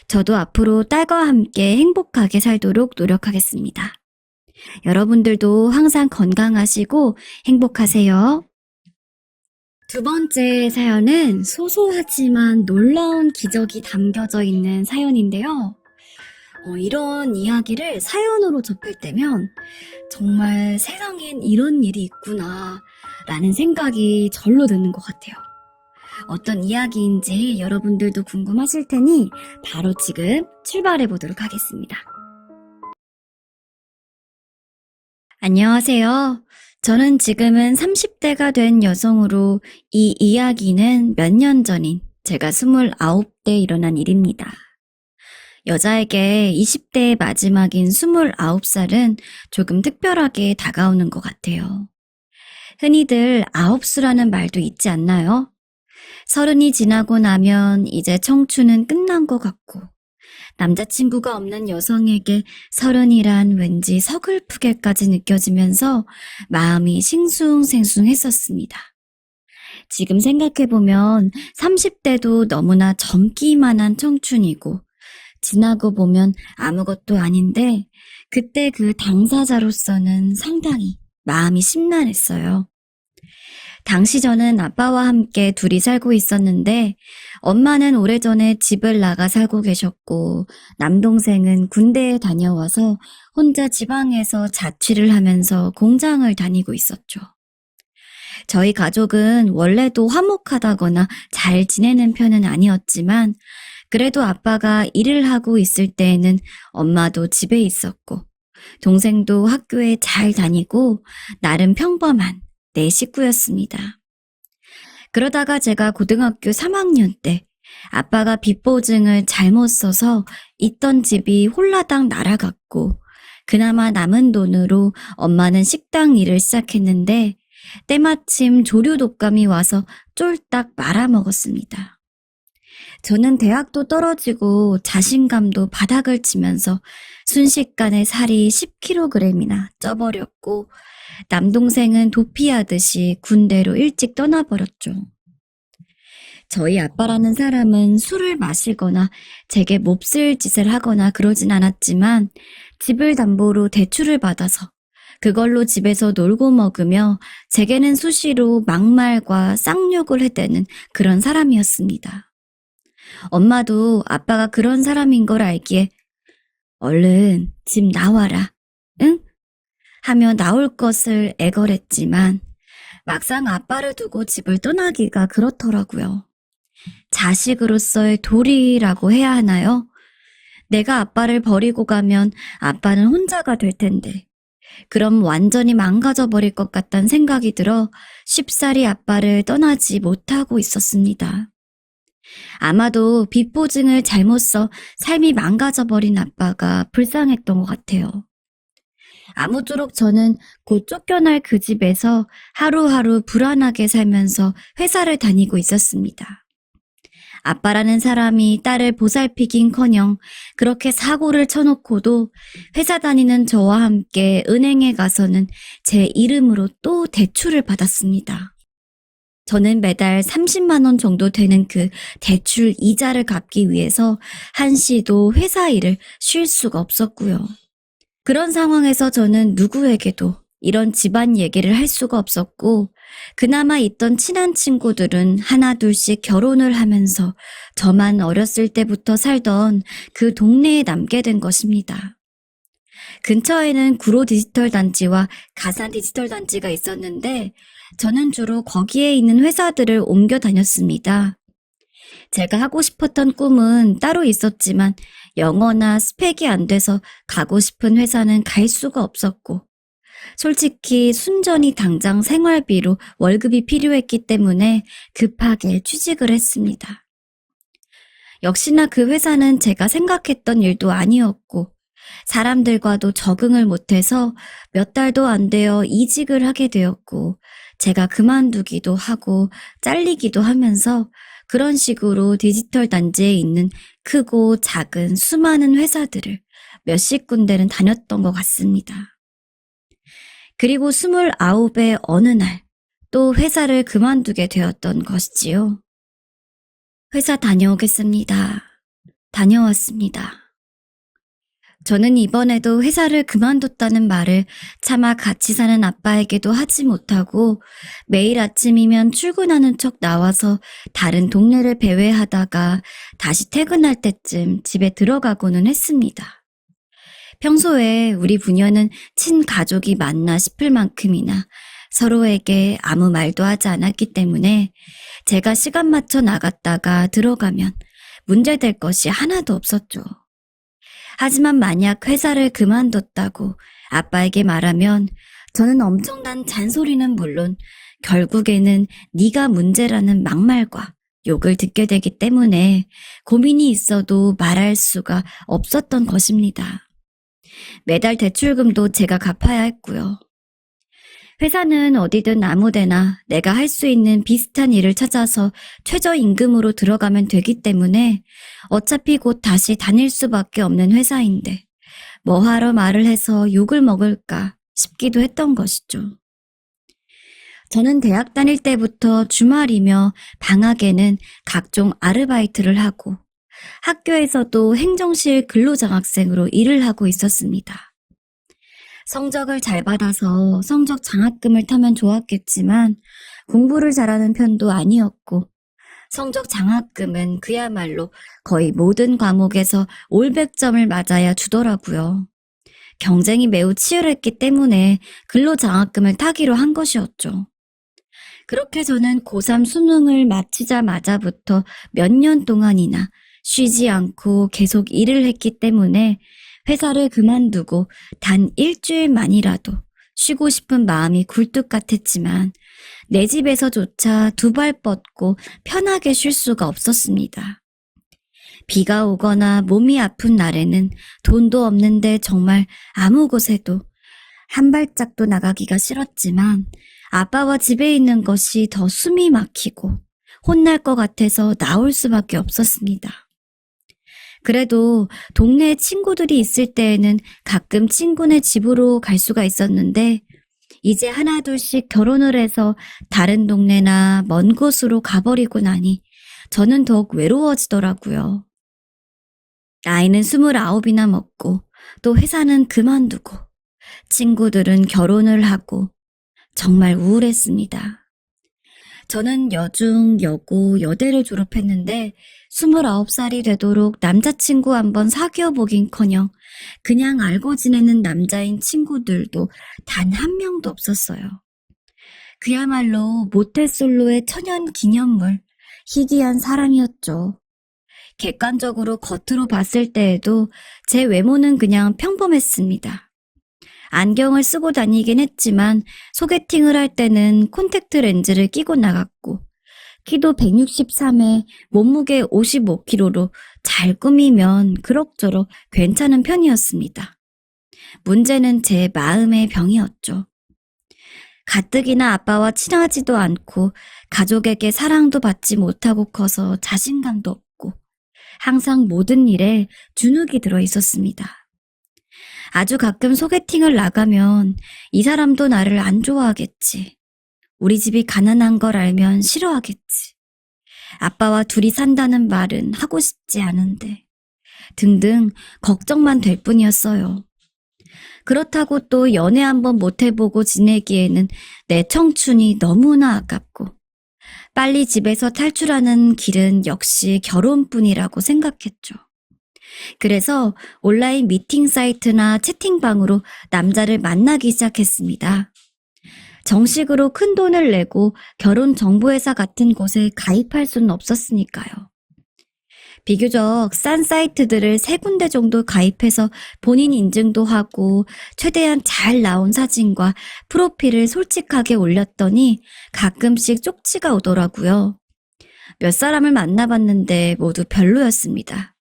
저도 앞으로 딸과 함께 행복하게 살도록 노력하겠습니다. 여러분들도 항상 건강하시고 행복하세요. 두 번째 사연은 소소하지만 놀라운 기적이 담겨져 있는 사연인데요. 이런 이야기를 사연으로 접할 때면 정말 세상엔 이런 일이 있구나 라는 생각이 절로 드는 것 같아요. 어떤 이야기인지 여러분들도 궁금하실 테니 바로 지금 출발해 보도록 하겠습니다. 안녕하세요. 저는 지금은 30대가 된 여성으로 이 이야기는 몇 년 전인 제가 29대 일어난 일입니다. 여자에게 20대의 마지막인 29살은 조금 특별하게 다가오는 것 같아요. 흔히들 9수라는 말도 있지 않나요? 30이 지나고 나면 이제 청춘은 끝난 것 같고 남자친구가 없는 여성에게 30이란 왠지 서글프게까지 느껴지면서 마음이 싱숭생숭했었습니다. 지금 생각해보면 30대도 너무나 젊기만 한 청춘이고 지나고 보면 아무것도 아닌데 그때 그 당사자로서는 상당히 마음이 심란했어요. 당시 저는 아빠와 함께 둘이 살고 있었는데 엄마는 오래전에 집을 나가 살고 계셨고 남동생은 군대에 다녀와서 혼자 지방에서 자취를 하면서 공장을 다니고 있었죠. 저희 가족은 원래도 화목하다거나 잘 지내는 편은 아니었지만 그래도 아빠가 일을 하고 있을 때에는 엄마도 집에 있었고 동생도 학교에 잘 다니고 나름 평범한 내 식구였습니다. 그러다가 제가 고등학교 3학년 때 아빠가 빚보증을 잘못 써서 있던 집이 홀라당 날아갔고 그나마 남은 돈으로 엄마는 식당 일을 시작했는데 때마침 조류 독감이 와서 쫄딱 말아먹었습니다. 저는 대학도 떨어지고 자신감도 바닥을 치면서 순식간에 살이 10kg이나 쪄버렸고 남동생은 도피하듯이 군대로 일찍 떠나버렸죠. 저희 아빠라는 사람은 술을 마시거나 제게 몹쓸 짓을 하거나 그러진 않았지만 집을 담보로 대출을 받아서 그걸로 집에서 놀고 먹으며 제게는 수시로 막말과 쌍욕을 해대는 그런 사람이었습니다. 엄마도 아빠가 그런 사람인 걸 알기에 얼른 집 나와라, 응? 하며 나올 것을 애걸했지만 막상 아빠를 두고 집을 떠나기가 그렇더라고요. 자식으로서의 도리라고 해야 하나요? 내가 아빠를 버리고 가면 아빠는 혼자가 될 텐데 그럼 완전히 망가져 버릴 것 같다는 생각이 들어 쉽사리 아빠를 떠나지 못하고 있었습니다. 아마도 빚보증을 잘못 써 삶이 망가져버린 아빠가 불쌍했던 것 같아요. 아무쪼록 저는 곧 쫓겨날 그 집에서 하루하루 불안하게 살면서 회사를 다니고 있었습니다. 아빠라는 사람이 딸을 보살피긴커녕 그렇게 사고를 쳐놓고도 회사 다니는 저와 함께 은행에 가서는 제 이름으로 또 대출을 받았습니다. 저는 매달 30만 원 정도 되는 그 대출 이자를 갚기 위해서 한시도 회사 일을 쉴 수가 없었고요. 그런 상황에서 저는 누구에게도 이런 집안 얘기를 할 수가 없었고 그나마 있던 친한 친구들은 하나 둘씩 결혼을 하면서 저만 어렸을 때부터 살던 그 동네에 남게 된 것입니다. 근처에는 구로 디지털 단지와 가산 디지털 단지가 있었는데 저는 주로 거기에 있는 회사들을 옮겨 다녔습니다. 제가 하고 싶었던 꿈은 따로 있었지만 영어나 스펙이 안 돼서 가고 싶은 회사는 갈 수가 없었고 솔직히 순전히 당장 생활비로 월급이 필요했기 때문에 급하게 취직을 했습니다. 역시나 그 회사는 제가 생각했던 일도 아니었고 사람들과도 적응을 못해서 몇 달도 안 되어 이직을 하게 되었고 제가 그만두기도 하고 잘리기도 하면서 그런 식으로 디지털 단지에 있는 크고 작은 수많은 회사들을 몇십 군데는 다녔던 것 같습니다. 그리고 29의 어느 날, 또 회사를 그만두게 되었던 것이지요. 회사 다녀오겠습니다. 다녀왔습니다. 저는 이번에도 회사를 그만뒀다는 말을 차마 같이 사는 아빠에게도 하지 못하고 매일 아침이면 출근하는 척 나와서 다른 동네를 배회하다가 다시 퇴근할 때쯤 집에 들어가고는 했습니다. 평소에 우리 부녀는 친가족이 맞나 싶을 만큼이나 서로에게 아무 말도 하지 않았기 때문에 제가 시간 맞춰 나갔다가 들어가면 문제될 것이 하나도 없었죠. 하지만 만약 회사를 그만뒀다고 아빠에게 말하면 저는 엄청난 잔소리는 물론 결국에는 네가 문제라는 막말과 욕을 듣게 되기 때문에 고민이 있어도 말할 수가 없었던 것입니다. 매달 대출금도 제가 갚아야 했고요. 회사는 어디든 아무데나 내가 할 수 있는 비슷한 일을 찾아서 최저임금으로 들어가면 되기 때문에 어차피 곧 다시 다닐 수밖에 없는 회사인데 뭐하러 말을 해서 욕을 먹을까 싶기도 했던 것이죠. 저는 대학 다닐 때부터 주말이며 방학에는 각종 아르바이트를 하고 학교에서도 행정실 근로장학생으로 일을 하고 있었습니다. 성적을 잘 받아서 성적 장학금을 타면 좋았겠지만 공부를 잘하는 편도 아니었고 성적 장학금은 그야말로 거의 모든 과목에서 올백점을 맞아야 주더라고요. 경쟁이 매우 치열했기 때문에 근로장학금을 타기로 한 것이었죠. 그렇게 저는 고3 수능을 마치자마자부터 몇 년 동안이나 쉬지 않고 계속 일을 했기 때문에 회사를 그만두고 단 일주일만이라도 쉬고 싶은 마음이 굴뚝 같았지만 내 집에서조차 두 발 뻗고 편하게 쉴 수가 없었습니다. 비가 오거나 몸이 아픈 날에는 돈도 없는데 정말 아무 곳에도 한 발짝도 나가기가 싫었지만 아빠와 집에 있는 것이 더 숨이 막히고 혼날 것 같아서 나올 수밖에 없었습니다. 그래도 동네에 친구들이 있을 때에는 가끔 친구네 집으로 갈 수가 있었는데 이제 하나둘씩 결혼을 해서 다른 동네나 먼 곳으로 가버리고 나니 저는 더욱 외로워지더라고요. 나이는 29이나 먹고 또 회사는 그만두고 친구들은 결혼을 하고 정말 우울했습니다. 저는 여중, 여고, 여대를 졸업했는데 29살이 되도록 남자친구 한번 사귀어 보긴커녕 그냥 알고 지내는 남자인 친구들도 단 한 명도 없었어요. 그야말로 모태솔로의 천연 기념물, 희귀한 사람이었죠. 객관적으로 겉으로 봤을 때에도 제 외모는 그냥 평범했습니다. 안경을 쓰고 다니긴 했지만 소개팅을 할 때는 콘택트 렌즈를 끼고 나갔고 키도 163에 몸무게 55kg로 잘 꾸미면 그럭저럭 괜찮은 편이었습니다. 문제는 제 마음의 병이었죠. 가뜩이나 아빠와 친하지도 않고 가족에게 사랑도 받지 못하고 커서 자신감도 없고 항상 모든 일에 주눅이 들어 있었습니다. 아주 가끔 소개팅을 나가면 이 사람도 나를 안 좋아하겠지. 우리 집이 가난한 걸 알면 싫어하겠지. 아빠와 둘이 산다는 말은 하고 싶지 않은데 등등 걱정만 될 뿐이었어요. 그렇다고 또 연애 한번 못 해보고 지내기에는 내 청춘이 너무나 아깝고 빨리 집에서 탈출하는 길은 역시 결혼뿐이라고 생각했죠. 그래서 온라인 미팅 사이트나 채팅방으로 남자를 만나기 시작했습니다. 정식으로 큰 돈을 내고 결혼정보회사 같은 곳에 가입할 수는 없었으니까요. 비교적 싼 사이트들을 3군데 정도 가입해서 본인 인증도 하고 최대한 잘 나온 사진과 프로필을 솔직하게 올렸더니 가끔씩 쪽지가 오더라고요. 몇 사람을 만나봤는데 모두 별로였습니다.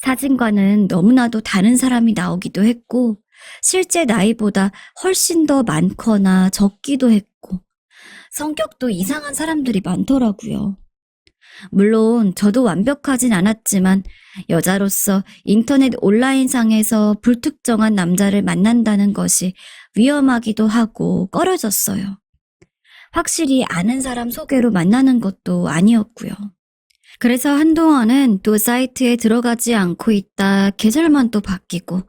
사진과는 너무나도 다른 사람이 나오기도 했고 실제 나이보다 훨씬 더 많거나 적기도 했고 성격도 이상한 사람들이 많더라고요. 물론 저도 완벽하진 않았지만 여자로서 인터넷 온라인상에서 불특정한 남자를 만난다는 것이 위험하기도 하고 꺼려졌어요. 확실히 아는 사람 소개로 만나는 것도 아니었고요. 그래서 한동안은 또 사이트에 들어가지 않고 있다 계절만 또 바뀌고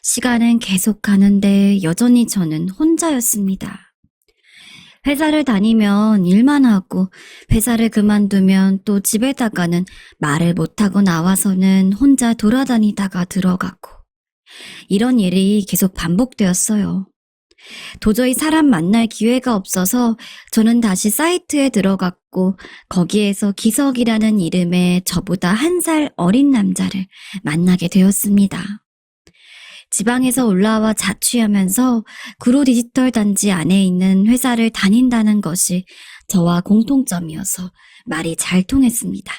시간은 계속 가는데 여전히 저는 혼자였습니다. 회사를 다니면 일만 하고 회사를 그만두면 또 집에다가는 말을 못하고 나와서는 혼자 돌아다니다가 들어가고 이런 일이 계속 반복되었어요. 도저히 사람 만날 기회가 없어서 저는 다시 사이트에 들어갔고 거기에서 기석이라는 이름의 저보다 1살 어린 남자를 만나게 되었습니다. 지방에서 올라와 자취하면서 구로 디지털 단지 안에 있는 회사를 다닌다는 것이 저와 공통점이어서 말이 잘 통했습니다.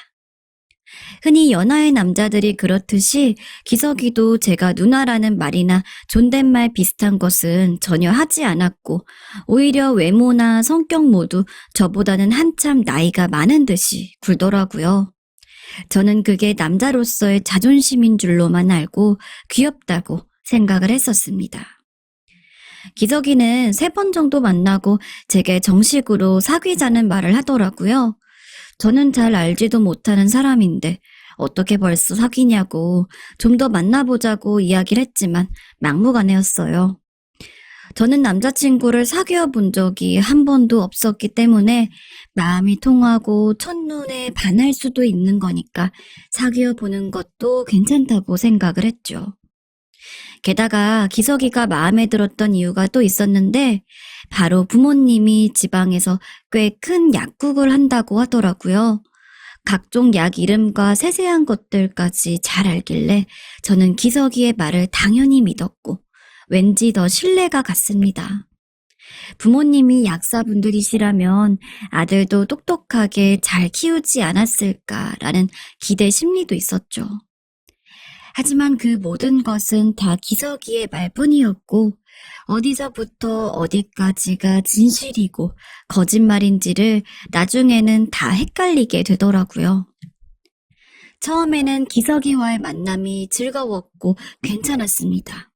흔히 연하의 남자들이 그렇듯이 기석이도 제가 누나라는 말이나 존댓말 비슷한 것은 전혀 하지 않았고 오히려 외모나 성격 모두 저보다는 한참 나이가 많은 듯이 굴더라고요. 저는 그게 남자로서의 자존심인 줄로만 알고 귀엽다고 생각을 했었습니다. 기석이는 3번 정도 만나고 제게 정식으로 사귀자는 말을 하더라고요. 저는 잘 알지도 못하는 사람인데 어떻게 벌써 사귀냐고 좀 더 만나보자고 이야기를 했지만 막무가내였어요. 저는 남자친구를 사귀어 본 적이 한 번도 없었기 때문에 마음이 통하고 첫눈에 반할 수도 있는 거니까 사귀어 보는 것도 괜찮다고 생각을 했죠. 게다가 기석이가 마음에 들었던 이유가 또 있었는데 바로 부모님이 지방에서 꽤 큰 약국을 한다고 하더라고요. 각종 약 이름과 세세한 것들까지 잘 알길래 저는 기석이의 말을 당연히 믿었고 왠지 더 신뢰가 갔습니다. 부모님이 약사분들이시라면 아들도 똑똑하게 잘 키우지 않았을까라는 기대 심리도 있었죠. 하지만 그 모든 것은 다 기석이의 말뿐이었고 어디서부터 어디까지가 진실이고 거짓말인지를 나중에는 다 헷갈리게 되더라고요. 처음에는 기석이와의 만남이 즐거웠고 괜찮았습니다.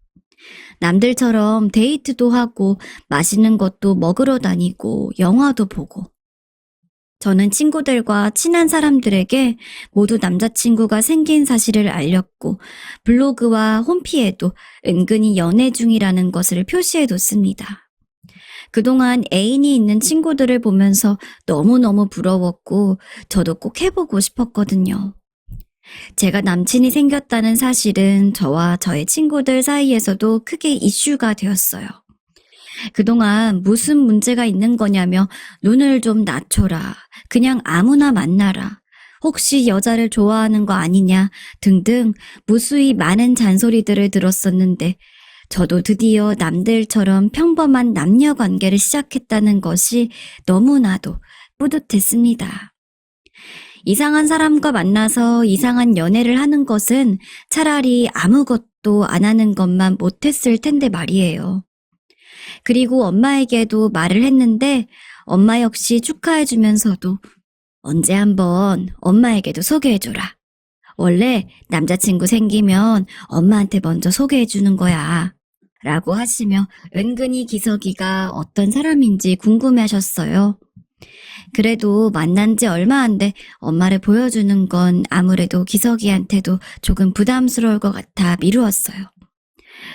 남들처럼 데이트도 하고 맛있는 것도 먹으러 다니고 영화도 보고 저는 친구들과 친한 사람들에게 모두 남자친구가 생긴 사실을 알렸고 블로그와 홈피에도 은근히 연애 중이라는 것을 표시해뒀습니다. 그동안 애인이 있는 친구들을 보면서 너무너무 부러웠고 저도 꼭 해보고 싶었거든요. 제가 남친이 생겼다는 사실은 저와 저의 친구들 사이에서도 크게 이슈가 되었어요. 그동안 무슨 문제가 있는 거냐며 눈을 좀 낮춰라. 그냥 아무나 만나라. 혹시 여자를 좋아하는 거 아니냐 등등 무수히 많은 잔소리들을 들었었는데 저도 드디어 남들처럼 평범한 남녀 관계를 시작했다는 것이 너무나도 뿌듯했습니다. 이상한 사람과 만나서 이상한 연애를 하는 것은 차라리 아무것도 안 하는 것만 못했을 텐데 말이에요. 그리고 엄마에게도 말을 했는데 엄마 역시 축하해주면서도 언제 한번 엄마에게도 소개해줘라. 원래 남자친구 생기면 엄마한테 먼저 소개해주는 거야. 라고 하시며 은근히 기석이가 어떤 사람인지 궁금해하셨어요. 그래도 만난 지 얼마 안 돼 엄마를 보여주는 건 아무래도 기석이한테도 조금 부담스러울 것 같아 미루었어요.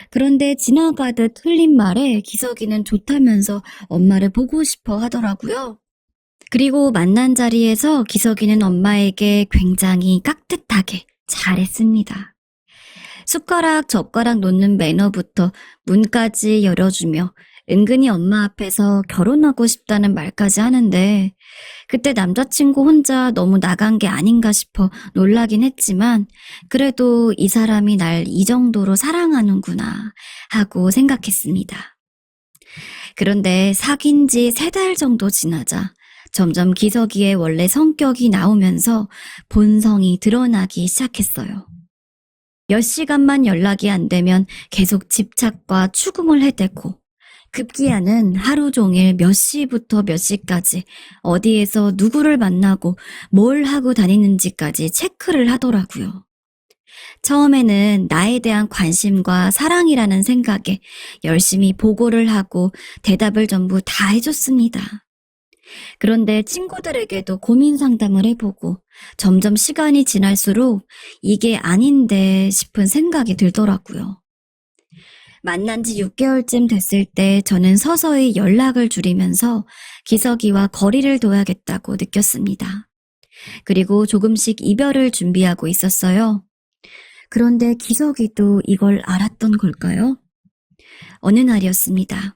그런데 지나가듯 흘린 말에 기석이는 좋다면서 엄마를 보고 싶어 하더라고요. 그리고 만난 자리에서 기석이는 엄마에게 굉장히 깍듯하게 잘했습니다. 숟가락, 젓가락 놓는 매너부터 문까지 열어주며 은근히 엄마 앞에서 결혼하고 싶다는 말까지 하는데 그때 남자친구 혼자 너무 나간 게 아닌가 싶어 놀라긴 했지만 그래도 이 사람이 날 이 정도로 사랑하는구나 하고 생각했습니다. 그런데 사귄 지 3달 정도 지나자 점점 기석이의 원래 성격이 나오면서 본성이 드러나기 시작했어요. 몇 시간만 연락이 안 되면 계속 집착과 추궁을 해대고 급기야는 하루 종일 몇 시부터 몇 시까지 어디에서 누구를 만나고 뭘 하고 다니는지까지 체크를 하더라고요. 처음에는 나에 대한 관심과 사랑이라는 생각에 열심히 보고를 하고 대답을 전부 다 해줬습니다. 그런데 친구들에게도 고민 상담을 해보고 점점 시간이 지날수록 이게 아닌데 싶은 생각이 들더라고요. 만난 지 6개월쯤 됐을 때 저는 서서히 연락을 줄이면서 기석이와 거리를 둬야겠다고 느꼈습니다. 그리고 조금씩 이별을 준비하고 있었어요. 그런데 기석이도 이걸 알았던 걸까요? 어느 날이었습니다.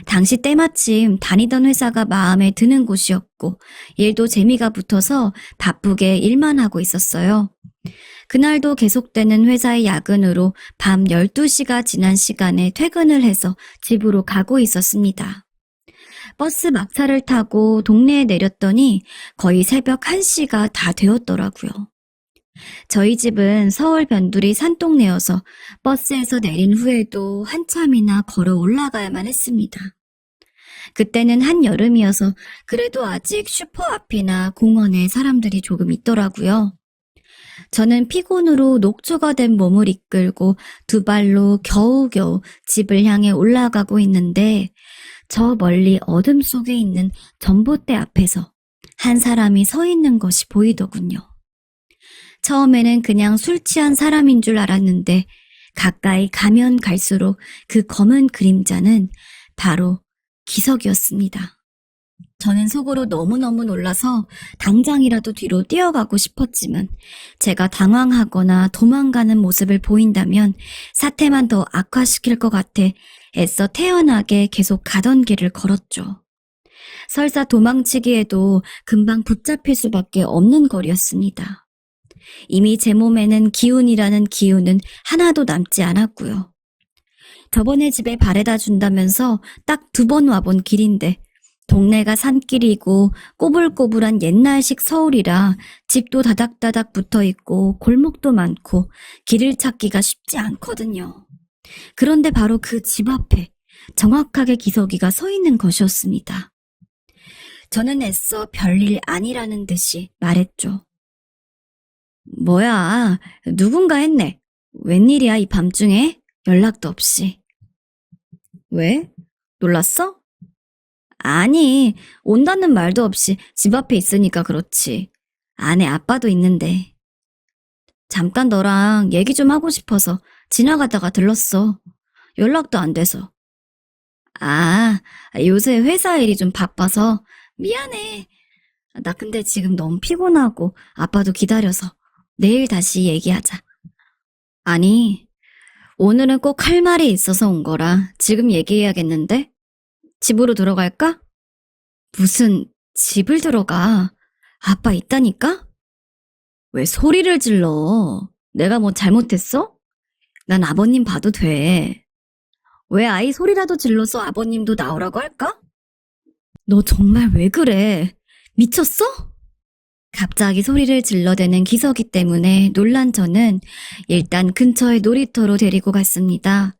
당시 때마침 다니던 회사가 마음에 드는 곳이었고 일도 재미가 붙어서 바쁘게 일만 하고 있었어요. 그날도 계속되는 회사의 야근으로 밤 12시가 지난 시간에 퇴근을 해서 집으로 가고 있었습니다. 버스 막차를 타고 동네에 내렸더니 거의 새벽 1시가 다 되었더라고요. 저희 집은 서울 변두리 산동네여서 버스에서 내린 후에도 한참이나 걸어 올라가야만 했습니다. 그때는 한여름이어서 그래도 아직 슈퍼 앞이나 공원에 사람들이 조금 있더라고요. 저는 피곤으로 녹초가 된 몸을 이끌고 두 발로 겨우겨우 집을 향해 올라가고 있는데 저 멀리 어둠 속에 있는 전봇대 앞에서 한 사람이 서 있는 것이 보이더군요. 처음에는 그냥 술 취한 사람인 줄 알았는데 가까이 가면 갈수록 그 검은 그림자는 바로 기석이었습니다. 저는 속으로 너무너무 놀라서 당장이라도 뒤로 뛰어가고 싶었지만 제가 당황하거나 도망가는 모습을 보인다면 사태만 더 악화시킬 것 같아 애써 태연하게 계속 가던 길을 걸었죠. 설사 도망치기에도 금방 붙잡힐 수밖에 없는 거리였습니다. 이미 제 몸에는 기운이라는 기운은 하나도 남지 않았고요. 저번에 집에 바래다 준다면서 딱 2번 와본 길인데 동네가 산길이고 꼬불꼬불한 옛날식 서울이라 집도 다닥다닥 붙어있고 골목도 많고 길을 찾기가 쉽지 않거든요. 그런데 바로 그 집 앞에 정확하게 기석이가 서 있는 것이었습니다. 저는 애써 별일 아니라는 듯이 말했죠. 뭐야, 누군가 했네. 웬일이야 이 밤중에? 연락도 없이. 왜? 놀랐어? 아니, 온다는 말도 없이 집 앞에 있으니까 그렇지. 안에 아빠도 있는데. 잠깐 너랑 얘기 좀 하고 싶어서 지나가다가 들렀어. 연락도 안 돼서. 아, 요새 회사 일이 좀 바빠서 미안해. 나 근데 지금 너무 피곤하고 아빠도 기다려서 내일 다시 얘기하자. 아니, 오늘은 꼭 할 말이 있어서 온 거라 지금 얘기해야겠는데? 집으로 들어갈까? 무슨 집을 들어가? 아빠 있다니까? 왜 소리를 질러? 내가 뭐 잘못했어? 난 아버님 봐도 돼. 왜 아이 소리라도 질러서 아버님도 나오라고 할까? 너 정말 왜 그래? 미쳤어? 갑자기 소리를 질러대는 기석이 때문에 놀란 저는 일단 근처의 놀이터로 데리고 갔습니다.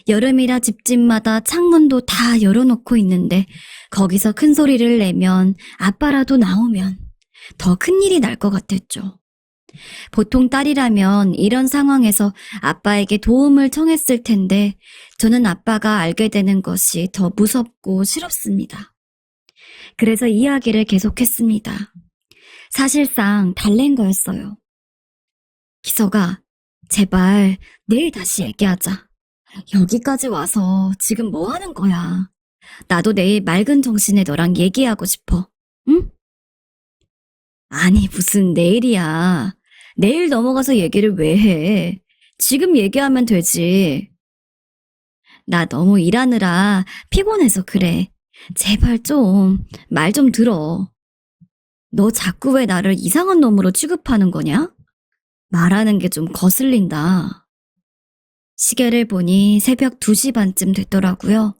여름이라 집집마다 창문도 다 열어놓고 있는데 거기서 큰 소리를 내면 아빠라도 나오면 더 큰일이 날 것 같았죠. 보통 딸이라면 이런 상황에서 아빠에게 도움을 청했을 텐데 저는 아빠가 알게 되는 것이 더 무섭고 싫었습니다. 그래서 이야기를 계속했습니다. 사실상 달랜 거였어요. 기석아, 제발 내일 다시 얘기하자. 여기까지 와서 지금 뭐 하는 거야? 나도 내일 맑은 정신에 너랑 얘기하고 싶어. 응? 아니, 무슨 내일이야. 내일 넘어가서 얘기를 왜 해? 지금 얘기하면 되지. 나 너무 일하느라 피곤해서 그래. 제발 좀, 말 좀 들어. 너 자꾸 왜 나를 이상한 놈으로 취급하는 거냐? 말하는 게 좀 거슬린다. 시계를 보니 새벽 2시 반쯤 됐더라고요.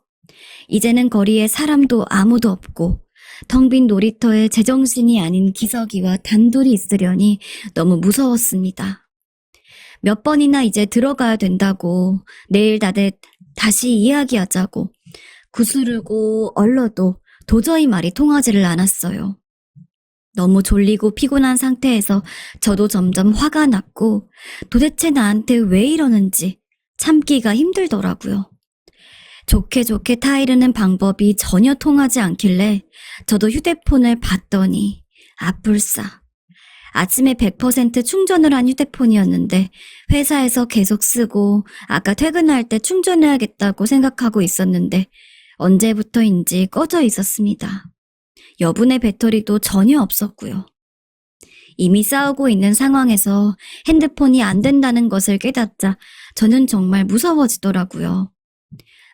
이제는 거리에 사람도 아무도 없고 텅 빈 놀이터에 제정신이 아닌 기석이와 단둘이 있으려니 너무 무서웠습니다. 몇 번이나 이제 들어가야 된다고, 내일 다시 이야기하자고, 구스르고 얼러도 도저히 말이 통하지를 않았어요. 너무 졸리고 피곤한 상태에서 저도 점점 화가 났고 도대체 나한테 왜 이러는지 참기가 힘들더라고요. 좋게 좋게 타이르는 방법이 전혀 통하지 않길래 저도 휴대폰을 봤더니 아뿔싸. 아침에 100% 충전을 한 휴대폰이었는데 회사에서 계속 쓰고 아까 퇴근할 때 충전해야겠다고 생각하고 있었는데 언제부터인지 꺼져 있었습니다. 여분의 배터리도 전혀 없었고요. 이미 싸우고 있는 상황에서 핸드폰이 안 된다는 것을 깨닫자 저는 정말 무서워지더라고요.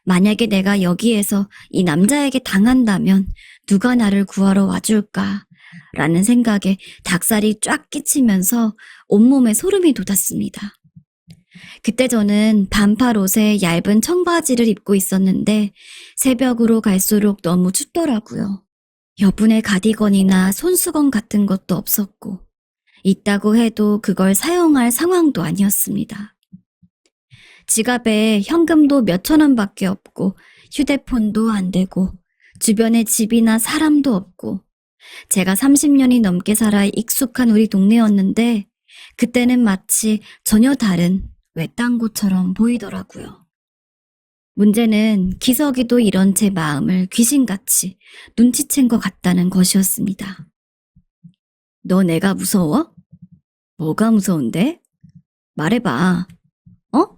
만약에 내가 여기에서 이 남자에게 당한다면 누가 나를 구하러 와줄까? 라는 생각에 닭살이 쫙 끼치면서 온몸에 소름이 돋았습니다. 그때 저는 반팔 옷에 얇은 청바지를 입고 있었는데 새벽으로 갈수록 너무 춥더라고요. 여분의 가디건이나 손수건 같은 것도 없었고 있다고 해도 그걸 사용할 상황도 아니었습니다. 지갑에 현금도 몇천 원밖에 없고 휴대폰도 안 되고 주변에 집이나 사람도 없고 제가 30년이 넘게 살아 익숙한 우리 동네였는데 그때는 마치 전혀 다른 외딴 곳처럼 보이더라고요. 문제는 기석이도 이런 제 마음을 귀신같이 눈치챈 것 같다는 것이었습니다. 너 내가 무서워? 뭐가 무서운데? 말해봐. 어?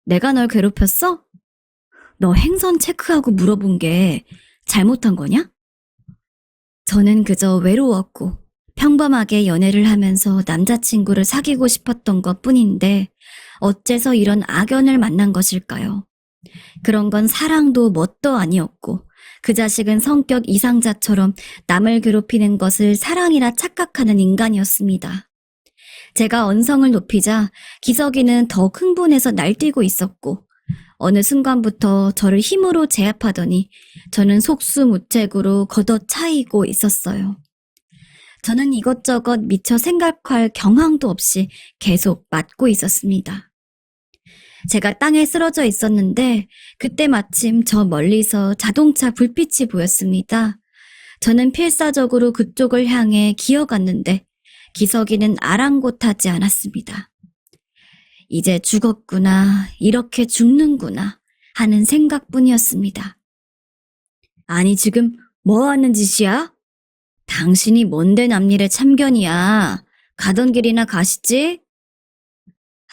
내가 널 괴롭혔어? 너 행선 체크하고 물어본 게 잘못한 거냐? 저는 그저 외로웠고 평범하게 연애를 하면서 남자친구를 사귀고 싶었던 것 뿐인데 어째서 이런 악연을 만난 것일까요? 그런 건 사랑도 뭣도 아니었고 그 자식은 성격 이상자처럼 남을 괴롭히는 것을 사랑이라 착각하는 인간이었습니다. 제가 언성을 높이자 기석이는 더욱 흥분해서 날뛰고 있었고 어느 순간부터 저를 힘으로 제압하더니 저는 속수무책으로 걷어차이고 있었어요. 저는 이것저것 미처 생각할 경황도 없이 계속 맞고 있었습니다. 제가 땅에 쓰러져 있었는데 그때 마침 저 멀리서 자동차 불빛이 보였습니다. 저는 필사적으로 그쪽을 향해 기어갔는데 기석이는 아랑곳하지 않았습니다. 이제 죽었구나, 이렇게 죽는구나 하는 생각뿐이었습니다. 아니 지금 뭐 하는 짓이야? 당신이 뭔데 남일의 참견이야. 가던 길이나 가시지?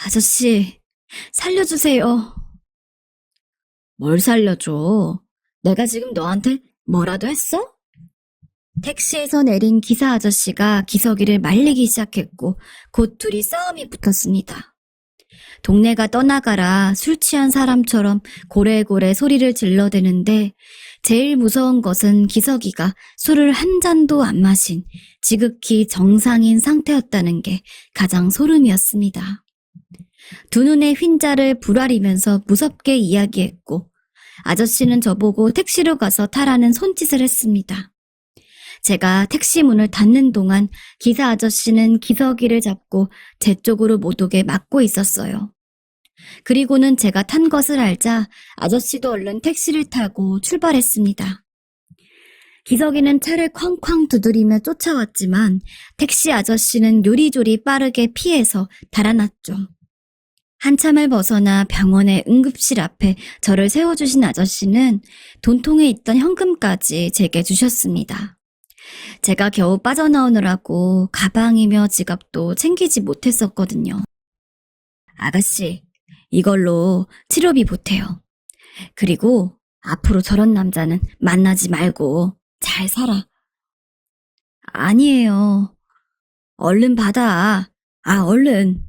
아저씨, 살려주세요. 뭘 살려줘? 내가 지금 너한테 뭐라도 했어? 택시에서 내린 기사 아저씨가 기석이를 말리기 시작했고 곧 둘이 싸움이 붙었습니다. 동네가 떠나가라 술 취한 사람처럼 고래고래 소리를 질러대는데 제일 무서운 것은 기석이가 술을 한 잔도 안 마신 지극히 정상인 상태였다는 게 가장 소름이었습니다. 두 눈의 흰자를 부라리면서 무섭게 이야기했고 아저씨는 저보고 택시로 가서 타라는 손짓을 했습니다. 제가 택시 문을 닫는 동안 기사 아저씨는 기석이를 잡고 제 쪽으로 못 오게 막고 있었어요. 그리고는 제가 탄 것을 알자 아저씨도 얼른 택시를 타고 출발했습니다. 기석이는 차를 쾅쾅 두드리며 쫓아왔지만 택시 아저씨는 요리조리 빠르게 피해서 달아났죠. 한참을 벗어나 병원의 응급실 앞에 저를 세워주신 아저씨는 돈통에 있던 현금까지 제게 주셨습니다. 제가 겨우 빠져나오느라고 가방이며 지갑도 챙기지 못했었거든요. 아가씨, 이걸로 치료비 보태요. 그리고 앞으로 저런 남자는 만나지 말고 잘 살아. 아니에요. 얼른 받아. 얼른.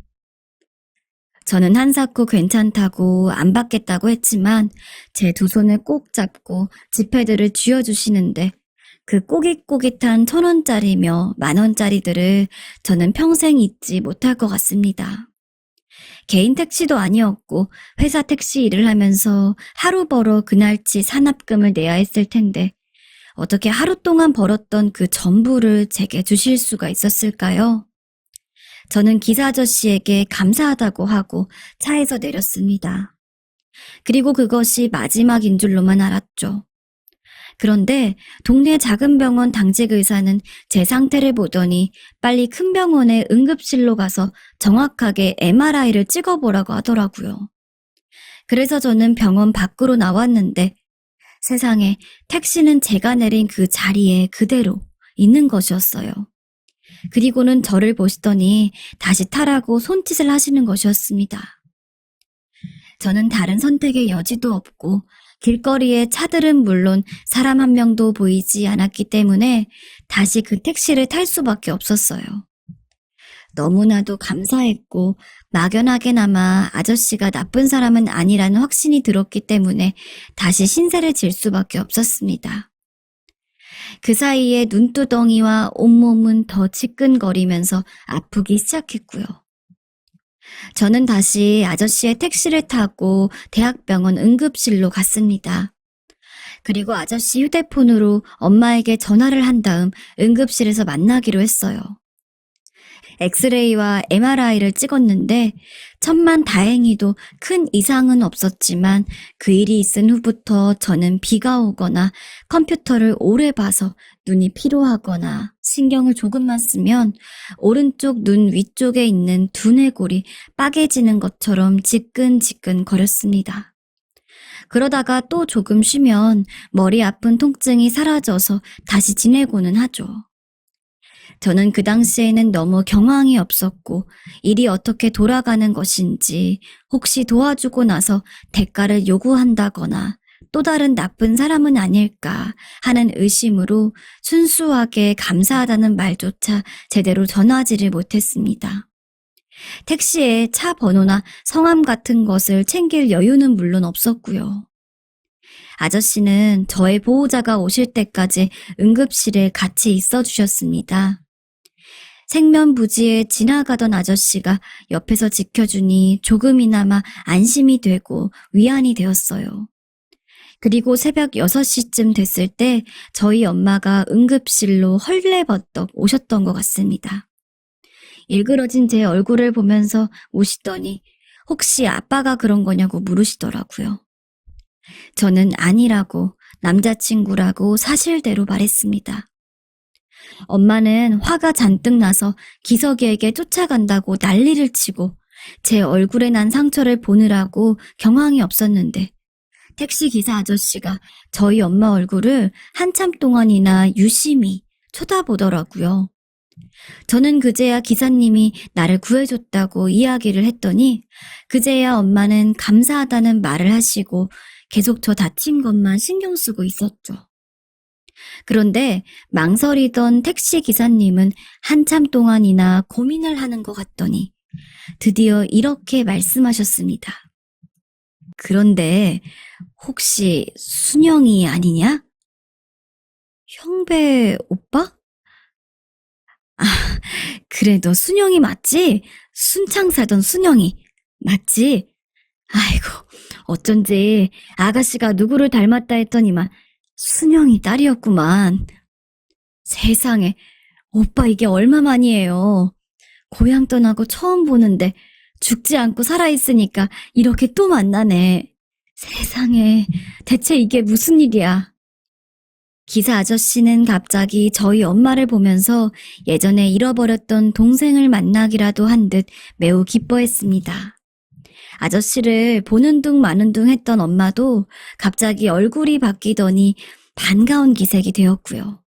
저는 한사코 괜찮다고 안 받겠다고 했지만 제 두 손을 꼭 잡고 지폐들을 쥐어주시는데 그 꼬깃꼬깃한 1,000원짜리며 10,000원짜리들을 저는 평생 잊지 못할 것 같습니다. 개인 택시도 아니었고 회사 택시 일을 하면서 하루 벌어 그날치 산납금을 내야 했을 텐데 어떻게 하루 동안 벌었던 그 전부를 제게 주실 수가 있었을까요? 저는 기사 아저씨에게 감사하다고 하고 차에서 내렸습니다. 그리고 그것이 마지막인 줄로만 알았죠. 그런데 동네 작은 병원 당직 의사는 제 상태를 보더니 빨리 큰 병원의 응급실로 가서 정확하게 MRI를 찍어보라고 하더라고요. 그래서 저는 병원 밖으로 나왔는데 세상에 택시는 제가 내린 그 자리에 그대로 있는 것이었어요. 그리고는 저를 보시더니 다시 타라고 손짓을 하시는 것이었습니다. 저는 다른 선택의 여지도 없고 길거리에 차들은 물론 사람 한 명도 보이지 않았기 때문에 다시 그 택시를 탈 수밖에 없었어요. 너무나도 감사했고 막연하게나마 아저씨가 나쁜 사람은 아니라는 확신이 들었기 때문에 다시 신세를 질 수밖에 없었습니다. 그 사이에 눈두덩이와 온몸은 더 지끈거리면서 아프기 시작했고요. 저는 다시 아저씨의 택시를 타고 대학병원 응급실로 갔습니다. 그리고 아저씨 휴대폰으로 엄마에게 전화를 한 다음 응급실에서 만나기로 했어요. 엑스레이와 MRI를 찍었는데 천만 다행히도 큰 이상은 없었지만 그 일이 있은 후부터 저는 비가 오거나 컴퓨터를 오래 봐서 눈이 피로하거나 신경을 조금만 쓰면 오른쪽 눈 위쪽에 있는 두뇌골이 빠개지는 것처럼 지끈지끈 거렸습니다. 그러다가 또 조금 쉬면 머리 아픈 통증이 사라져서 다시 지내고는 하죠. 저는 그 당시에는 너무 경황이 없었고 일이 어떻게 돌아가는 것인지 혹시 도와주고 나서 대가를 요구한다거나 또 다른 나쁜 사람은 아닐까 하는 의심으로 순수하게 감사하다는 말조차 제대로 전하지를 못했습니다. 택시에 차 번호나 성함 같은 것을 챙길 여유는 물론 없었고요. 아저씨는 저의 보호자가 오실 때까지 응급실에 같이 있어 주셨습니다. 생면부지에 지나가던 아저씨가 옆에서 지켜주니 조금이나마 안심이 되고 위안이 되었어요. 그리고 새벽 6시쯤 됐을 때 저희 엄마가 응급실로 헐레버떡 오셨던 것 같습니다. 일그러진 제 얼굴을 보면서 오시더니 혹시 아빠가 그런 거냐고 물으시더라고요. 저는 아니라고 남자친구라고 사실대로 말했습니다. 엄마는 화가 잔뜩 나서 기석이에게 쫓아간다고 난리를 치고 제 얼굴에 난 상처를 보느라고 경황이 없었는데 택시기사 아저씨가 저희 엄마 얼굴을 한참 동안이나 유심히 쳐다보더라고요. 저는 그제야 기사님이 나를 구해줬다고 이야기를 했더니 그제야 엄마는 감사하다는 말을 하시고 계속 저 다친 것만 신경 쓰고 있었죠. 그런데 망설이던 택시 기사님은 한참 동안이나 고민을 하는 것 같더니 드디어 이렇게 말씀하셨습니다. 그런데 혹시 순영이 아니냐? 형배 오빠? 아, 그래 너 순영이 맞지? 순창 사던 순영이 맞지? 아이고 어쩐지 아가씨가 누구를 닮았다 했더니만 순영이 딸이었구만. 세상에, 오빠 이게 얼마만이에요. 고향 떠나고 처음 보는데 죽지 않고 살아있으니까 이렇게 또 만나네. 세상에, 대체 이게 무슨 일이야. 기사 아저씨는 갑자기 저희 엄마를 보면서 예전에 잃어버렸던 동생을 만나기라도 한 듯 매우 기뻐했습니다. 아저씨를 보는 둥 마는 둥 했던 엄마도 갑자기 얼굴이 바뀌더니 반가운 기색이 되었고요.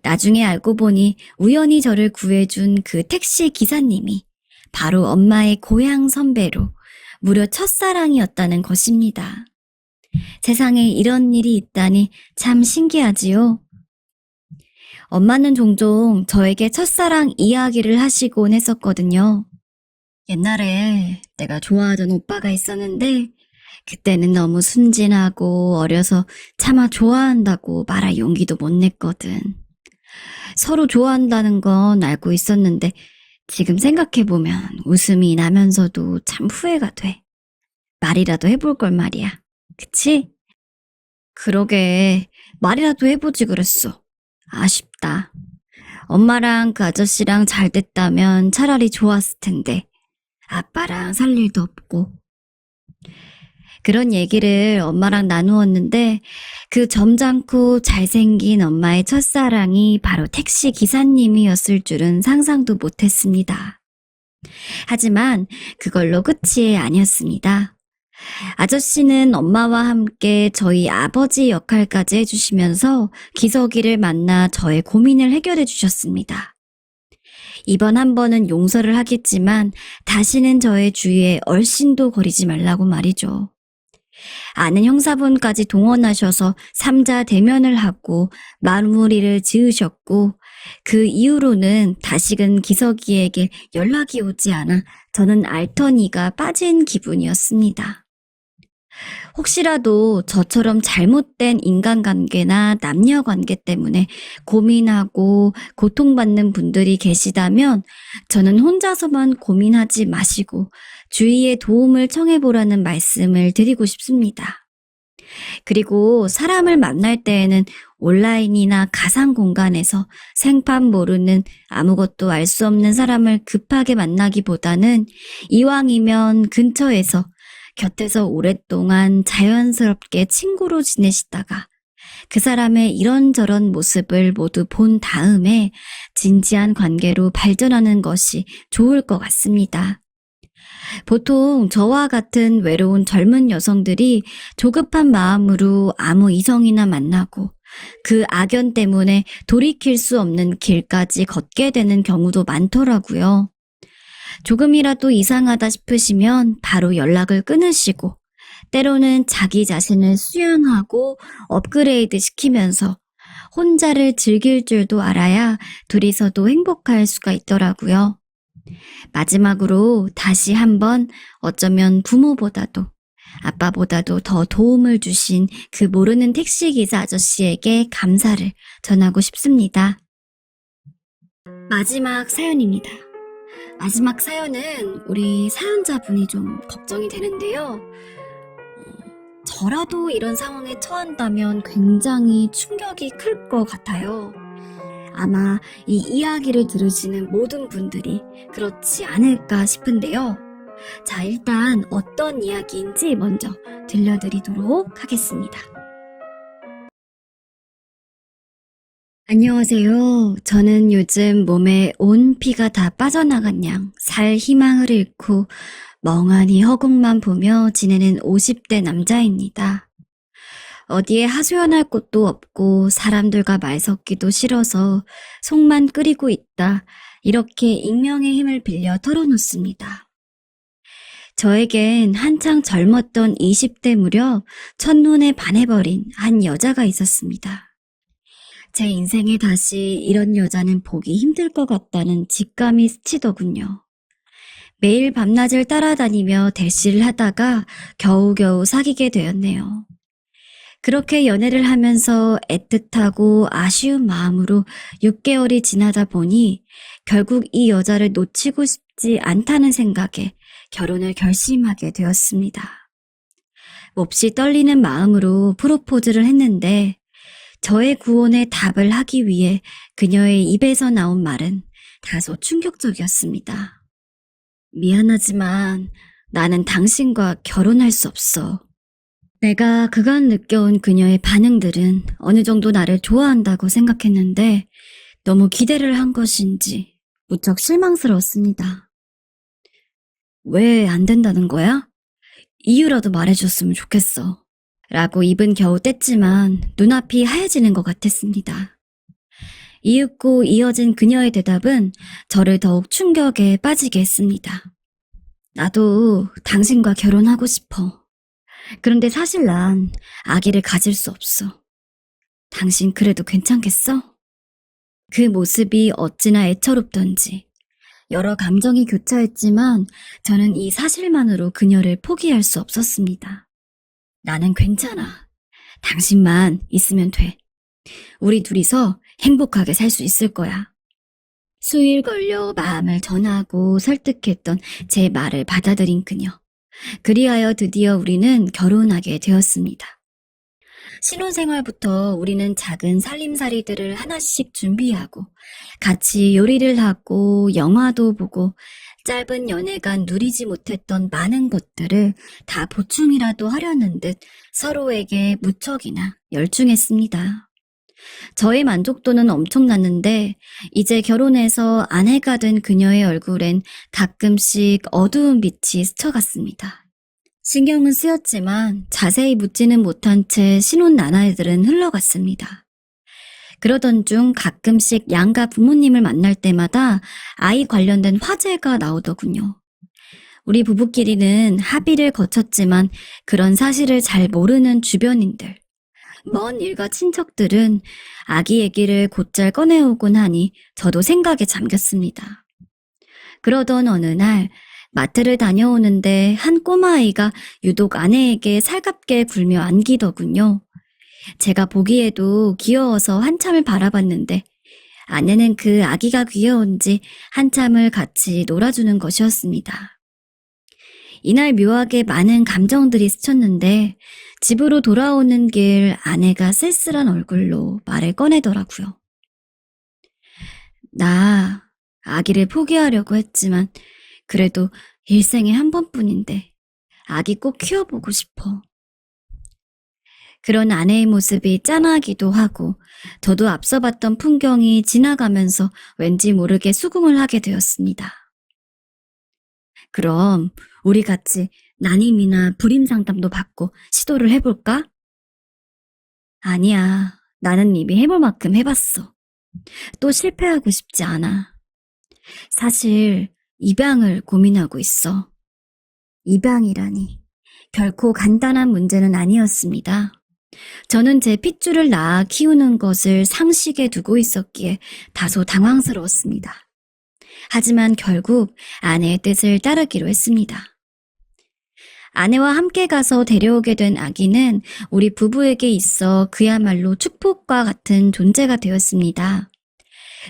나중에 알고 보니 우연히 저를 구해준 그 택시 기사님이 바로 엄마의 고향 선배로 무려 첫사랑이었다는 것입니다. 세상에 이런 일이 있다니 참 신기하지요. 엄마는 종종 저에게 첫사랑 이야기를 하시곤 했었거든요. 옛날에 내가 좋아하던 오빠가 있었는데 그때는 너무 순진하고 어려서 차마 좋아한다고 말할 용기도 못 냈거든. 서로 좋아한다는 건 알고 있었는데 지금 생각해보면 웃음이 나면서도 참 후회가 돼. 말이라도 해볼 걸 말이야. 그치? 그러게 말이라도 해보지 그랬어. 아쉽다. 엄마랑 그 아저씨랑 잘 됐다면 차라리 좋았을 텐데 아빠랑 살 일도 없고. 그런 얘기를 엄마랑 나누었는데 그 점잖고 잘생긴 엄마의 첫사랑이 바로 택시 기사님이었을 줄은 상상도 못했습니다. 하지만 그걸로 끝이 아니었습니다. 아저씨는 엄마와 함께 저희 아버지 역할까지 해주시면서 기석이를 만나 저의 고민을 해결해 주셨습니다. 이번 한 번은 용서를 하겠지만 다시는 저의 주위에 얼씬도 거리지 말라고 말이죠. 아는 형사분까지 동원하셔서 삼자 대면을 하고 마무리를 지으셨고 그 이후로는 다시금 기석이에게 연락이 오지 않아 저는 알터니가 빠진 기분이었습니다. 혹시라도 저처럼 잘못된 인간관계나 남녀관계 때문에 고민하고 고통받는 분들이 계시다면 저는 혼자서만 고민하지 마시고 주위의 도움을 청해보라는 말씀을 드리고 싶습니다. 그리고 사람을 만날 때에는 온라인이나 가상 공간에서 생판 모르는 아무것도 알 수 없는 사람을 급하게 만나기보다는 이왕이면 근처에서 곁에서 오랫동안 자연스럽게 친구로 지내시다가 그 사람의 이런저런 모습을 모두 본 다음에 진지한 관계로 발전하는 것이 좋을 것 같습니다. 보통 저와 같은 외로운 젊은 여성들이 조급한 마음으로 아무 이성이나 만나고 그 악연 때문에 돌이킬 수 없는 길까지 걷게 되는 경우도 많더라고요. 조금이라도 이상하다 싶으시면 바로 연락을 끊으시고 때로는 자기 자신을 수양하고 업그레이드 시키면서 혼자를 즐길 줄도 알아야 둘이서도 행복할 수가 있더라고요. 마지막으로 다시 한번 어쩌면 부모보다도 아빠보다도 더 도움을 주신 그 모르는 택시기사 아저씨에게 감사를 전하고 싶습니다. 마지막 사연입니다. 마지막 사연은 우리 사연자분이 좀 걱정이 되는데요. 저라도 이런 상황에 처한다면 굉장히 충격이 클 것 같아요. 아마 이 이야기를 들으시는 모든 분들이 그렇지 않을까 싶은데요. 자, 일단 어떤 이야기인지 먼저 들려드리도록 하겠습니다. 안녕하세요. 저는 요즘 몸에 온 피가 다 빠져나간 양 살 희망을 잃고 멍하니 허공만 보며 지내는 50대 남자입니다. 어디에 하소연할 곳도 없고 사람들과 말 섞기도 싫어서 속만 끓이고 있다. 이렇게 익명의 힘을 빌려 털어놓습니다. 저에겐 한창 젊었던 20대 무렵 첫눈에 반해버린 한 여자가 있었습니다. 제 인생에 다시 이런 여자는 보기 힘들 것 같다는 직감이 스치더군요. 매일 밤낮을 따라다니며 대시를 하다가 겨우겨우 사귀게 되었네요. 그렇게 연애를 하면서 애틋하고 아쉬운 마음으로 6개월이 지나다 보니 결국 이 여자를 놓치고 싶지 않다는 생각에 결혼을 결심하게 되었습니다. 몹시 떨리는 마음으로 프로포즈를 했는데 저의 구원에 답을 하기 위해 그녀의 입에서 나온 말은 다소 충격적이었습니다. 미안하지만 나는 당신과 결혼할 수 없어. 내가 그간 느껴온 그녀의 반응들은 어느 정도 나를 좋아한다고 생각했는데 너무 기대를 한 것인지 무척 실망스러웠습니다. 왜 안 된다는 거야? 이유라도 말해줬으면 좋겠어. 라고 입은 겨우 뗐지만 눈앞이 하얘지는 것 같았습니다. 이윽고 이어진 그녀의 대답은 저를 더욱 충격에 빠지게 했습니다. 나도 당신과 결혼하고 싶어. 그런데 사실 난 아기를 가질 수 없어. 당신 그래도 괜찮겠어? 그 모습이 어찌나 애처롭던지 여러 감정이 교차했지만 저는 이 사실만으로 그녀를 포기할 수 없었습니다. 나는 괜찮아. 당신만 있으면 돼. 우리 둘이서 행복하게 살 수 있을 거야. 수일 걸려 마음을 전하고 설득했던 제 말을 받아들인 그녀. 그리하여 드디어 우리는 결혼하게 되었습니다. 신혼생활부터 우리는 작은 살림살이들을 하나씩 준비하고 같이 요리를 하고 영화도 보고 짧은 연애간 누리지 못했던 많은 것들을 다 보충이라도 하려는 듯 서로에게 무척이나 열중했습니다. 저의 만족도는 엄청났는데 이제 결혼해서 아내가 된 그녀의 얼굴엔 가끔씩 어두운 빛이 스쳐갔습니다. 신경은 쓰였지만 자세히 묻지는 못한 채 신혼 나날들은 흘러갔습니다. 그러던 중 가끔씩 양가 부모님을 만날 때마다 아이 관련된 화제가 나오더군요. 우리 부부끼리는 합의를 거쳤지만 그런 사실을 잘 모르는 주변인들, 먼 일가 친척들은 아기 얘기를 곧잘 꺼내오곤 하니 저도 생각에 잠겼습니다. 그러던 어느 날 마트를 다녀오는데 한 꼬마아이가 유독 아내에게 살갑게 굴며 안기더군요. 제가 보기에도 귀여워서 한참을 바라봤는데 아내는 그 아기가 귀여운지 한참을 같이 놀아주는 것이었습니다. 이날 묘하게 많은 감정들이 스쳤는데 집으로 돌아오는 길 아내가 쓸쓸한 얼굴로 말을 꺼내더라고요. 나 아기를 포기하려고 했지만 그래도 일생에 한 번뿐인데 아기 꼭 키워보고 싶어. 그런 아내의 모습이 짠하기도 하고 저도 앞서 봤던 풍경이 지나가면서 왠지 모르게 수긍을 하게 되었습니다. 그럼 우리 같이 난임이나 불임 상담도 받고 시도를 해볼까? 아니야, 나는 이미 해볼 만큼 해봤어. 또 실패하고 싶지 않아. 사실 입양을 고민하고 있어. 입양이라니 결코 간단한 문제는 아니었습니다. 저는 제 핏줄을 낳아 키우는 것을 상식에 두고 있었기에 다소 당황스러웠습니다. 하지만 결국 아내의 뜻을 따르기로 했습니다. 아내와 함께 가서 데려오게 된 아기는 우리 부부에게 있어 그야말로 축복과 같은 존재가 되었습니다.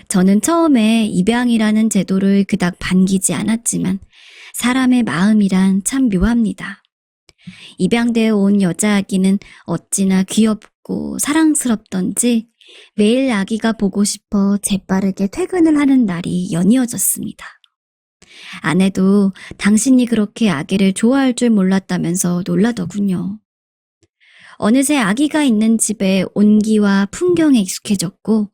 저는 처음에 입양이라는 제도를 그닥 반기지 않았지만 사람의 마음이란 참 묘합니다. 입양되어 온 여자 아기는 어찌나 귀엽고 사랑스럽던지 매일 아기가 보고 싶어 재빠르게 퇴근을 하는 날이 연이어졌습니다. 아내도 당신이 그렇게 아기를 좋아할 줄 몰랐다면서 놀라더군요. 어느새 아기가 있는 집에 온기와 풍경에 익숙해졌고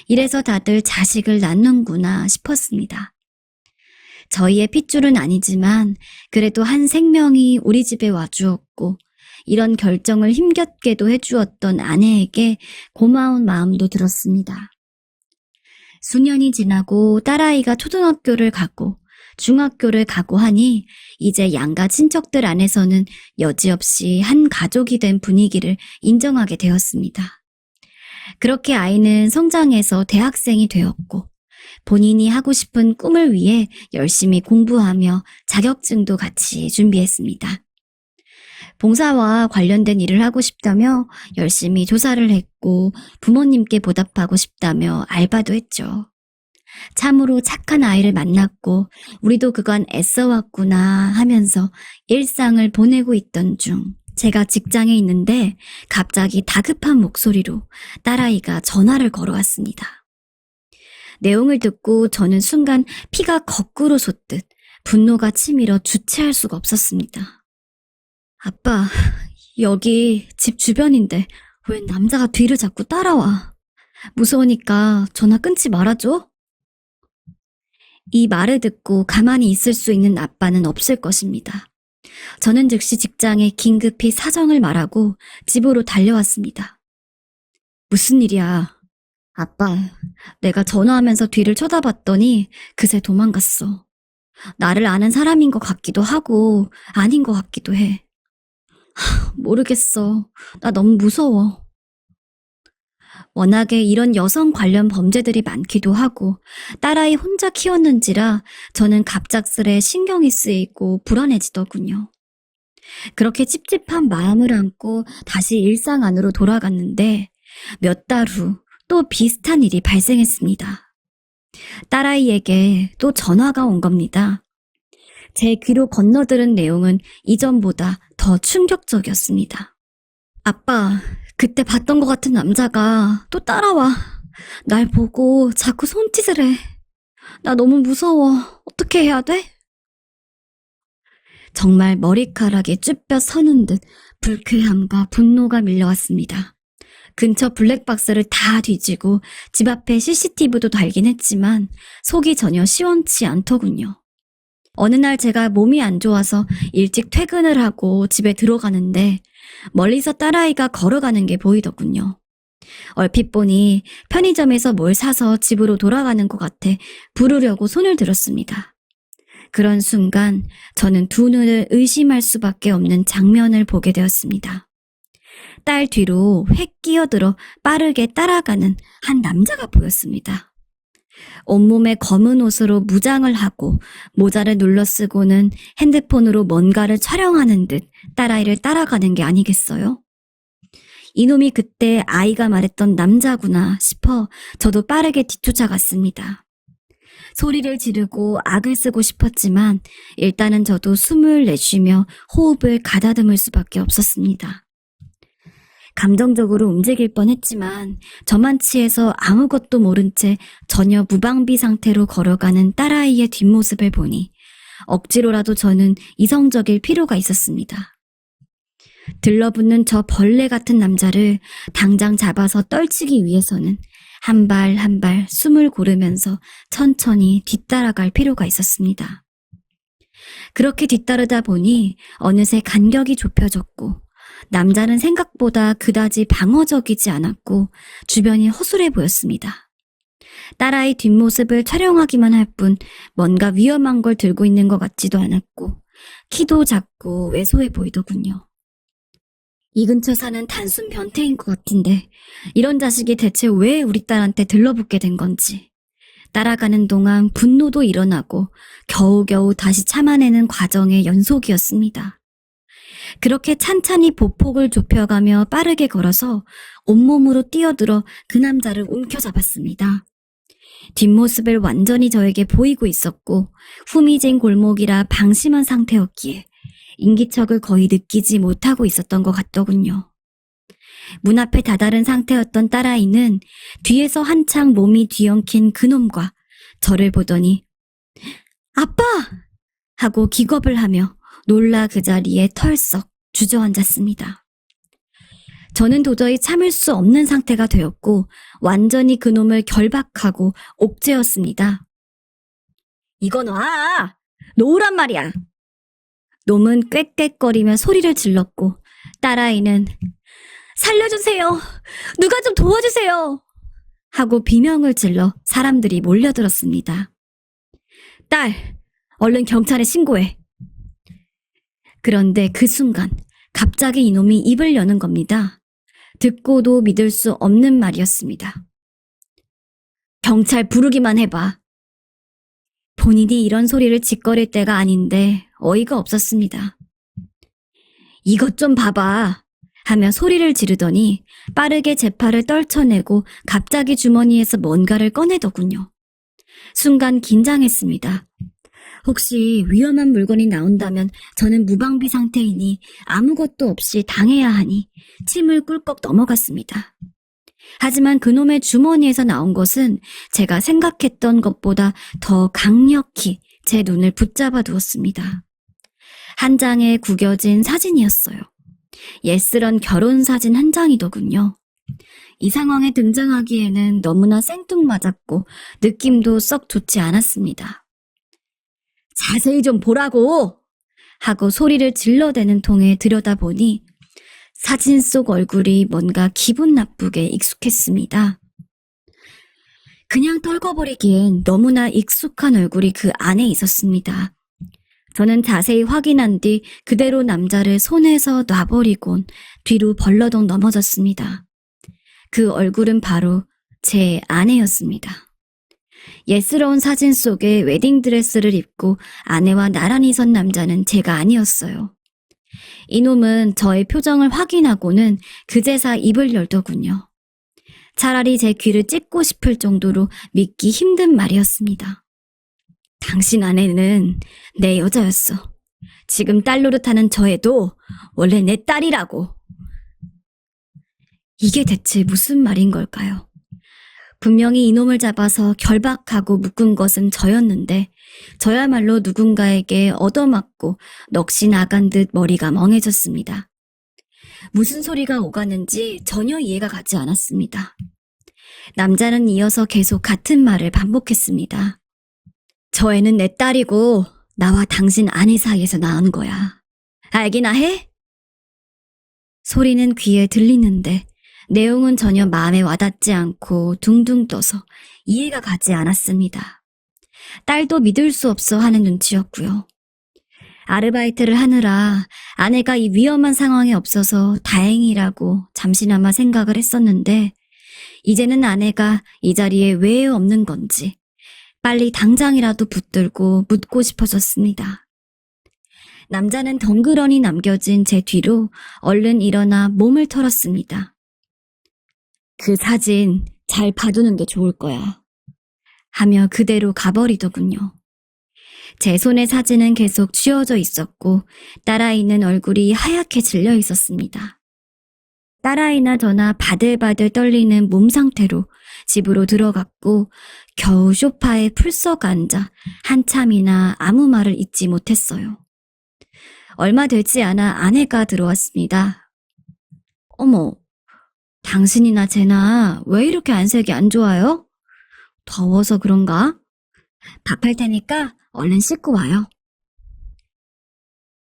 이래서 다들 자식을 낳는구나 싶었습니다. 저희의 핏줄은 아니지만 그래도 한 생명이 우리 집에 와주었고 이런 결정을 힘겹게도 해주었던 아내에게 고마운 마음도 들었습니다. 수년이 지나고 딸아이가 초등학교를 가고 중학교를 가고 하니 이제 양가 친척들 안에서는 여지없이 한 가족이 된 분위기를 인정하게 되었습니다. 그렇게 아이는 성장해서 대학생이 되었고 본인이 하고 싶은 꿈을 위해 열심히 공부하며 자격증도 같이 준비했습니다. 봉사와 관련된 일을 하고 싶다며 열심히 조사를 했고 부모님께 보답하고 싶다며 알바도 했죠. 참으로 착한 아이를 만났고 우리도 그간 애써왔구나 하면서 일상을 보내고 있던 중 제가 직장에 있는데 갑자기 다급한 목소리로 딸아이가 전화를 걸어왔습니다. 내용을 듣고 저는 순간 피가 거꾸로 솟듯 분노가 치밀어 주체할 수가 없었습니다. 아빠, 여기 집 주변인데 왜 남자가 뒤를 자꾸 따라와? 무서우니까 전화 끊지 말아줘. 이 말을 듣고 가만히 있을 수 있는 아빠는 없을 것입니다. 저는 즉시 직장에 긴급히 사정을 말하고 집으로 달려왔습니다. 무슨 일이야? 아빠, 내가 전화하면서 뒤를 쳐다봤더니 그새 도망갔어. 나를 아는 사람인 것 같기도 하고 아닌 것 같기도 해. 모르겠어. 나 너무 무서워. 워낙에 이런 여성 관련 범죄들이 많기도 하고 딸아이 혼자 키웠는지라 저는 갑작스레 신경이 쓰이고 불안해지더군요. 그렇게 찝찝한 마음을 안고 다시 일상 안으로 돌아갔는데 몇 달 후 또 비슷한 일이 발생했습니다. 딸아이에게 또 전화가 온 겁니다. 제 귀로 건너들은 내용은 이전보다 더 충격적이었습니다. 아빠, 그때 봤던 것 같은 남자가 또 따라와. 날 보고 자꾸 손짓을 해. 나 너무 무서워. 어떻게 해야 돼? 정말 머리카락이 쭈뼛 서는 듯 불쾌함과 분노가 밀려왔습니다. 근처 블랙박스를 다 뒤지고 집 앞에 CCTV도 달긴 했지만 속이 전혀 시원치 않더군요. 어느 날 제가 몸이 안 좋아서 일찍 퇴근을 하고 집에 들어가는데 멀리서 딸아이가 걸어가는 게 보이더군요. 얼핏 보니 편의점에서 뭘 사서 집으로 돌아가는 것 같아 부르려고 손을 들었습니다. 그런 순간 저는 두 눈을 의심할 수밖에 없는 장면을 보게 되었습니다. 딸 뒤로 획 끼어들어 빠르게 따라가는 한 남자가 보였습니다. 온몸에 검은 옷으로 무장을 하고 모자를 눌러 쓰고는 핸드폰으로 뭔가를 촬영하는 듯 딸아이를 따라가는 게 아니겠어요? 이놈이 그때 아이가 말했던 남자구나 싶어 저도 빠르게 뒤쫓아갔습니다. 소리를 지르고 악을 쓰고 싶었지만 일단은 저도 숨을 내쉬며 호흡을 가다듬을 수밖에 없었습니다. 감정적으로 움직일 뻔했지만 저만 치해서 아무것도 모른 채 전혀 무방비 상태로 걸어가는 딸아이의 뒷모습을 보니 억지로라도 저는 이성적일 필요가 있었습니다. 들러붙는 저 벌레 같은 남자를 당장 잡아서 떨치기 위해서는 한 발 한 발 숨을 고르면서 천천히 뒤따라갈 필요가 있었습니다. 그렇게 뒤따르다 보니 어느새 간격이 좁혀졌고 남자는 생각보다 그다지 방어적이지 않았고 주변이 허술해 보였습니다. 딸아이 뒷모습을 촬영하기만 할 뿐 뭔가 위험한 걸 들고 있는 것 같지도 않았고 키도 작고 왜소해 보이더군요. 이 근처 사는 단순 변태인 것 같은데 이런 자식이 대체 왜 우리 딸한테 들러붙게 된 건지 따라가는 동안 분노도 일어나고 겨우겨우 다시 참아내는 과정의 연속이었습니다. 그렇게 찬찬히 보폭을 좁혀가며 빠르게 걸어서 온몸으로 뛰어들어 그 남자를 움켜잡았습니다. 뒷모습을 완전히 저에게 보이고 있었고 후미진 골목이라 방심한 상태였기에 인기척을 거의 느끼지 못하고 있었던 것 같더군요. 문 앞에 다다른 상태였던 딸아이는 뒤에서 한창 몸이 뒤엉킨 그놈과 저를 보더니 아빠! 하고 기겁을 하며 놀라 그 자리에 털썩 주저앉았습니다. 저는 도저히 참을 수 없는 상태가 되었고 완전히 그놈을 결박하고 옥죄었습니다. 이거 놔! 놓으란 말이야! 놈은 꽥꽥거리며 소리를 질렀고 딸아이는 살려주세요! 누가 좀 도와주세요! 하고 비명을 질러 사람들이 몰려들었습니다. 딸, 얼른 경찰에 신고해. 그런데 그 순간 갑자기 이놈이 입을 여는 겁니다. 듣고도 믿을 수 없는 말이었습니다. 경찰 부르기만 해봐. 본인이 이런 소리를 짓거릴 때가 아닌데 어이가 없었습니다. 이것 좀 봐봐 하며 소리를 지르더니 빠르게 제 팔을 떨쳐내고 갑자기 주머니에서 뭔가를 꺼내더군요. 순간 긴장했습니다. 혹시 위험한 물건이 나온다면 저는 무방비 상태이니 아무것도 없이 당해야 하니 침을 꿀꺽 넘어갔습니다. 하지만 그놈의 주머니에서 나온 것은 제가 생각했던 것보다 더 강력히 제 눈을 붙잡아 두었습니다. 한 장에 구겨진 사진이었어요. 예스런 결혼사진 한 장이더군요. 이 상황에 등장하기에는 너무나 생뚱맞았고 느낌도 썩 좋지 않았습니다. 자세히 좀 보라고! 하고 소리를 질러대는 통에 들여다보니 사진 속 얼굴이 뭔가 기분 나쁘게 익숙했습니다. 그냥 떨궈버리기엔 너무나 익숙한 얼굴이 그 안에 있었습니다. 저는 자세히 확인한 뒤 그대로 남자를 손에서 놔버리곤 뒤로 벌러덩 넘어졌습니다. 그 얼굴은 바로 제 아내였습니다. 예스러운 사진 속에 웨딩드레스를 입고 아내와 나란히 선 남자는 제가 아니었어요. 이놈은 저의 표정을 확인하고는 그제사 입을 열더군요. 차라리 제 귀를 찢고 싶을 정도로 믿기 힘든 말이었습니다. 당신 아내는 내 여자였어. 지금 딸 노릇하는 저 애도 원래 내 딸이라고. 이게 대체 무슨 말인 걸까요? 분명히 이놈을 잡아서 결박하고 묶은 것은 저였는데 저야말로 누군가에게 얻어맞고 넋이 나간 듯 머리가 멍해졌습니다. 무슨 소리가 오가는지 전혀 이해가 가지 않았습니다. 남자는 이어서 계속 같은 말을 반복했습니다. 저 애는 내 딸이고 나와 당신 아내 사이에서 낳은 거야. 알기나 해? 소리는 귀에 들리는데 내용은 전혀 마음에 와닿지 않고 둥둥 떠서 이해가 가지 않았습니다. 딸도 믿을 수 없어 하는 눈치였고요. 아르바이트를 하느라 아내가 이 위험한 상황에 없어서 다행이라고 잠시나마 생각을 했었는데 이제는 아내가 이 자리에 왜 없는 건지 빨리 당장이라도 붙들고 묻고 싶어졌습니다. 남자는 덩그러니 남겨진 제 뒤로 얼른 일어나 몸을 털었습니다. 그 사진 잘 봐두는 게 좋을 거야. 하며 그대로 가버리더군요. 제 손에 사진은 계속 쥐어져 있었고 딸아이는 얼굴이 하얗게 질려 있었습니다. 딸아이나 저나 바들바들 떨리는 몸 상태로 집으로 들어갔고 겨우 소파에 풀썩 앉아 한참이나 아무 말을 잇지 못했어요. 얼마 되지 않아 아내가 들어왔습니다. 어머, 당신이나 쟤나 왜 이렇게 안색이 안 좋아요? 더워서 그런가? 밥할 테니까 얼른 씻고 와요.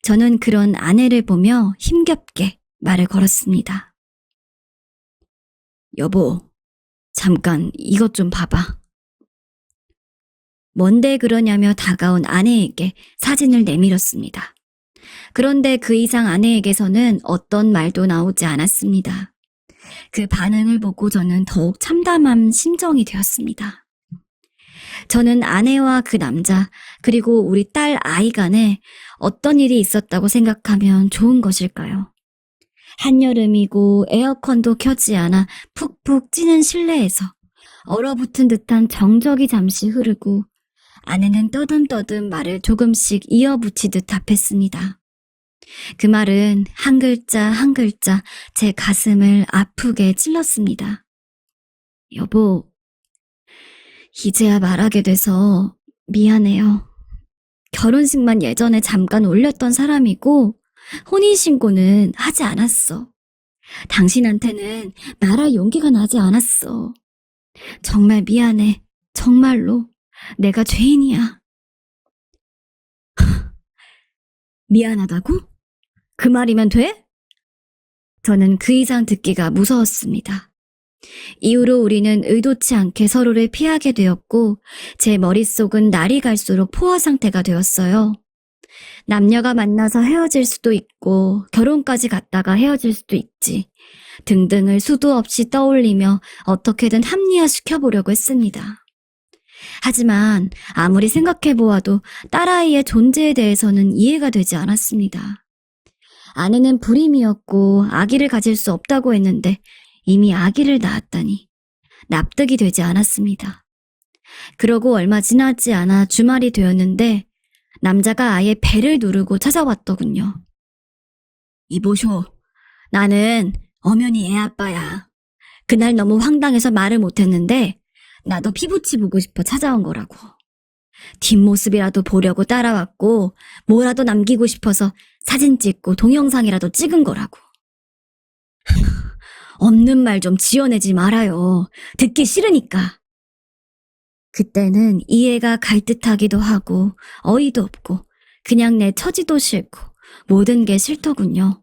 저는 그런 아내를 보며 힘겹게 말을 걸었습니다. 여보, 잠깐 이것 좀 봐봐. 뭔데 그러냐며 다가온 아내에게 사진을 내밀었습니다. 그런데 그 이상 아내에게서는 어떤 말도 나오지 않았습니다. 그 반응을 보고 저는 더욱 참담한 심정이 되었습니다. 저는 아내와 그 남자 그리고 우리 딸 아이 간에 어떤 일이 있었다고 생각하면 좋은 것일까요? 한여름이고 에어컨도 켜지 않아 푹푹 찌는 실내에서 얼어붙은 듯한 정적이 잠시 흐르고 아내는 떠듬떠듬 말을 조금씩 이어붙이듯 답했습니다. 그 말은 한 글자 한 글자 제 가슴을 아프게 찔렀습니다. 여보, 이제야 말하게 돼서 미안해요. 결혼식만 예전에 잠깐 올렸던 사람이고 혼인신고는 하지 않았어. 당신한테는 말할 용기가 나지 않았어. 정말 미안해. 정말로. 내가 죄인이야. 미안하다고? 그 말이면 돼? 저는 그 이상 듣기가 무서웠습니다. 이후로 우리는 의도치 않게 서로를 피하게 되었고 제 머릿속은 날이 갈수록 포화 상태가 되었어요. 남녀가 만나서 헤어질 수도 있고 결혼까지 갔다가 헤어질 수도 있지 등등을 수도 없이 떠올리며 어떻게든 합리화시켜보려고 했습니다. 하지만 아무리 생각해보아도 딸아이의 존재에 대해서는 이해가 되지 않았습니다. 아내는 불임이었고 아기를 가질 수 없다고 했는데 이미 아기를 낳았다니 납득이 되지 않았습니다. 그러고 얼마 지나지 않아 주말이 되었는데 남자가 아예 배를 누르고 찾아왔더군요. 이보쇼, 나는 엄연히 애 아빠야. 그날 너무 황당해서 말을 못했는데 나도 피부치 보고 싶어 찾아온 거라고. 뒷모습이라도 보려고 따라왔고 뭐라도 남기고 싶어서 사진 찍고 동영상이라도 찍은 거라고. 없는 말 좀 지어내지 말아요. 듣기 싫으니까. 그때는 이해가 갈 듯하기도 하고 어이도 없고 그냥 내 처지도 싫고 모든 게 싫더군요.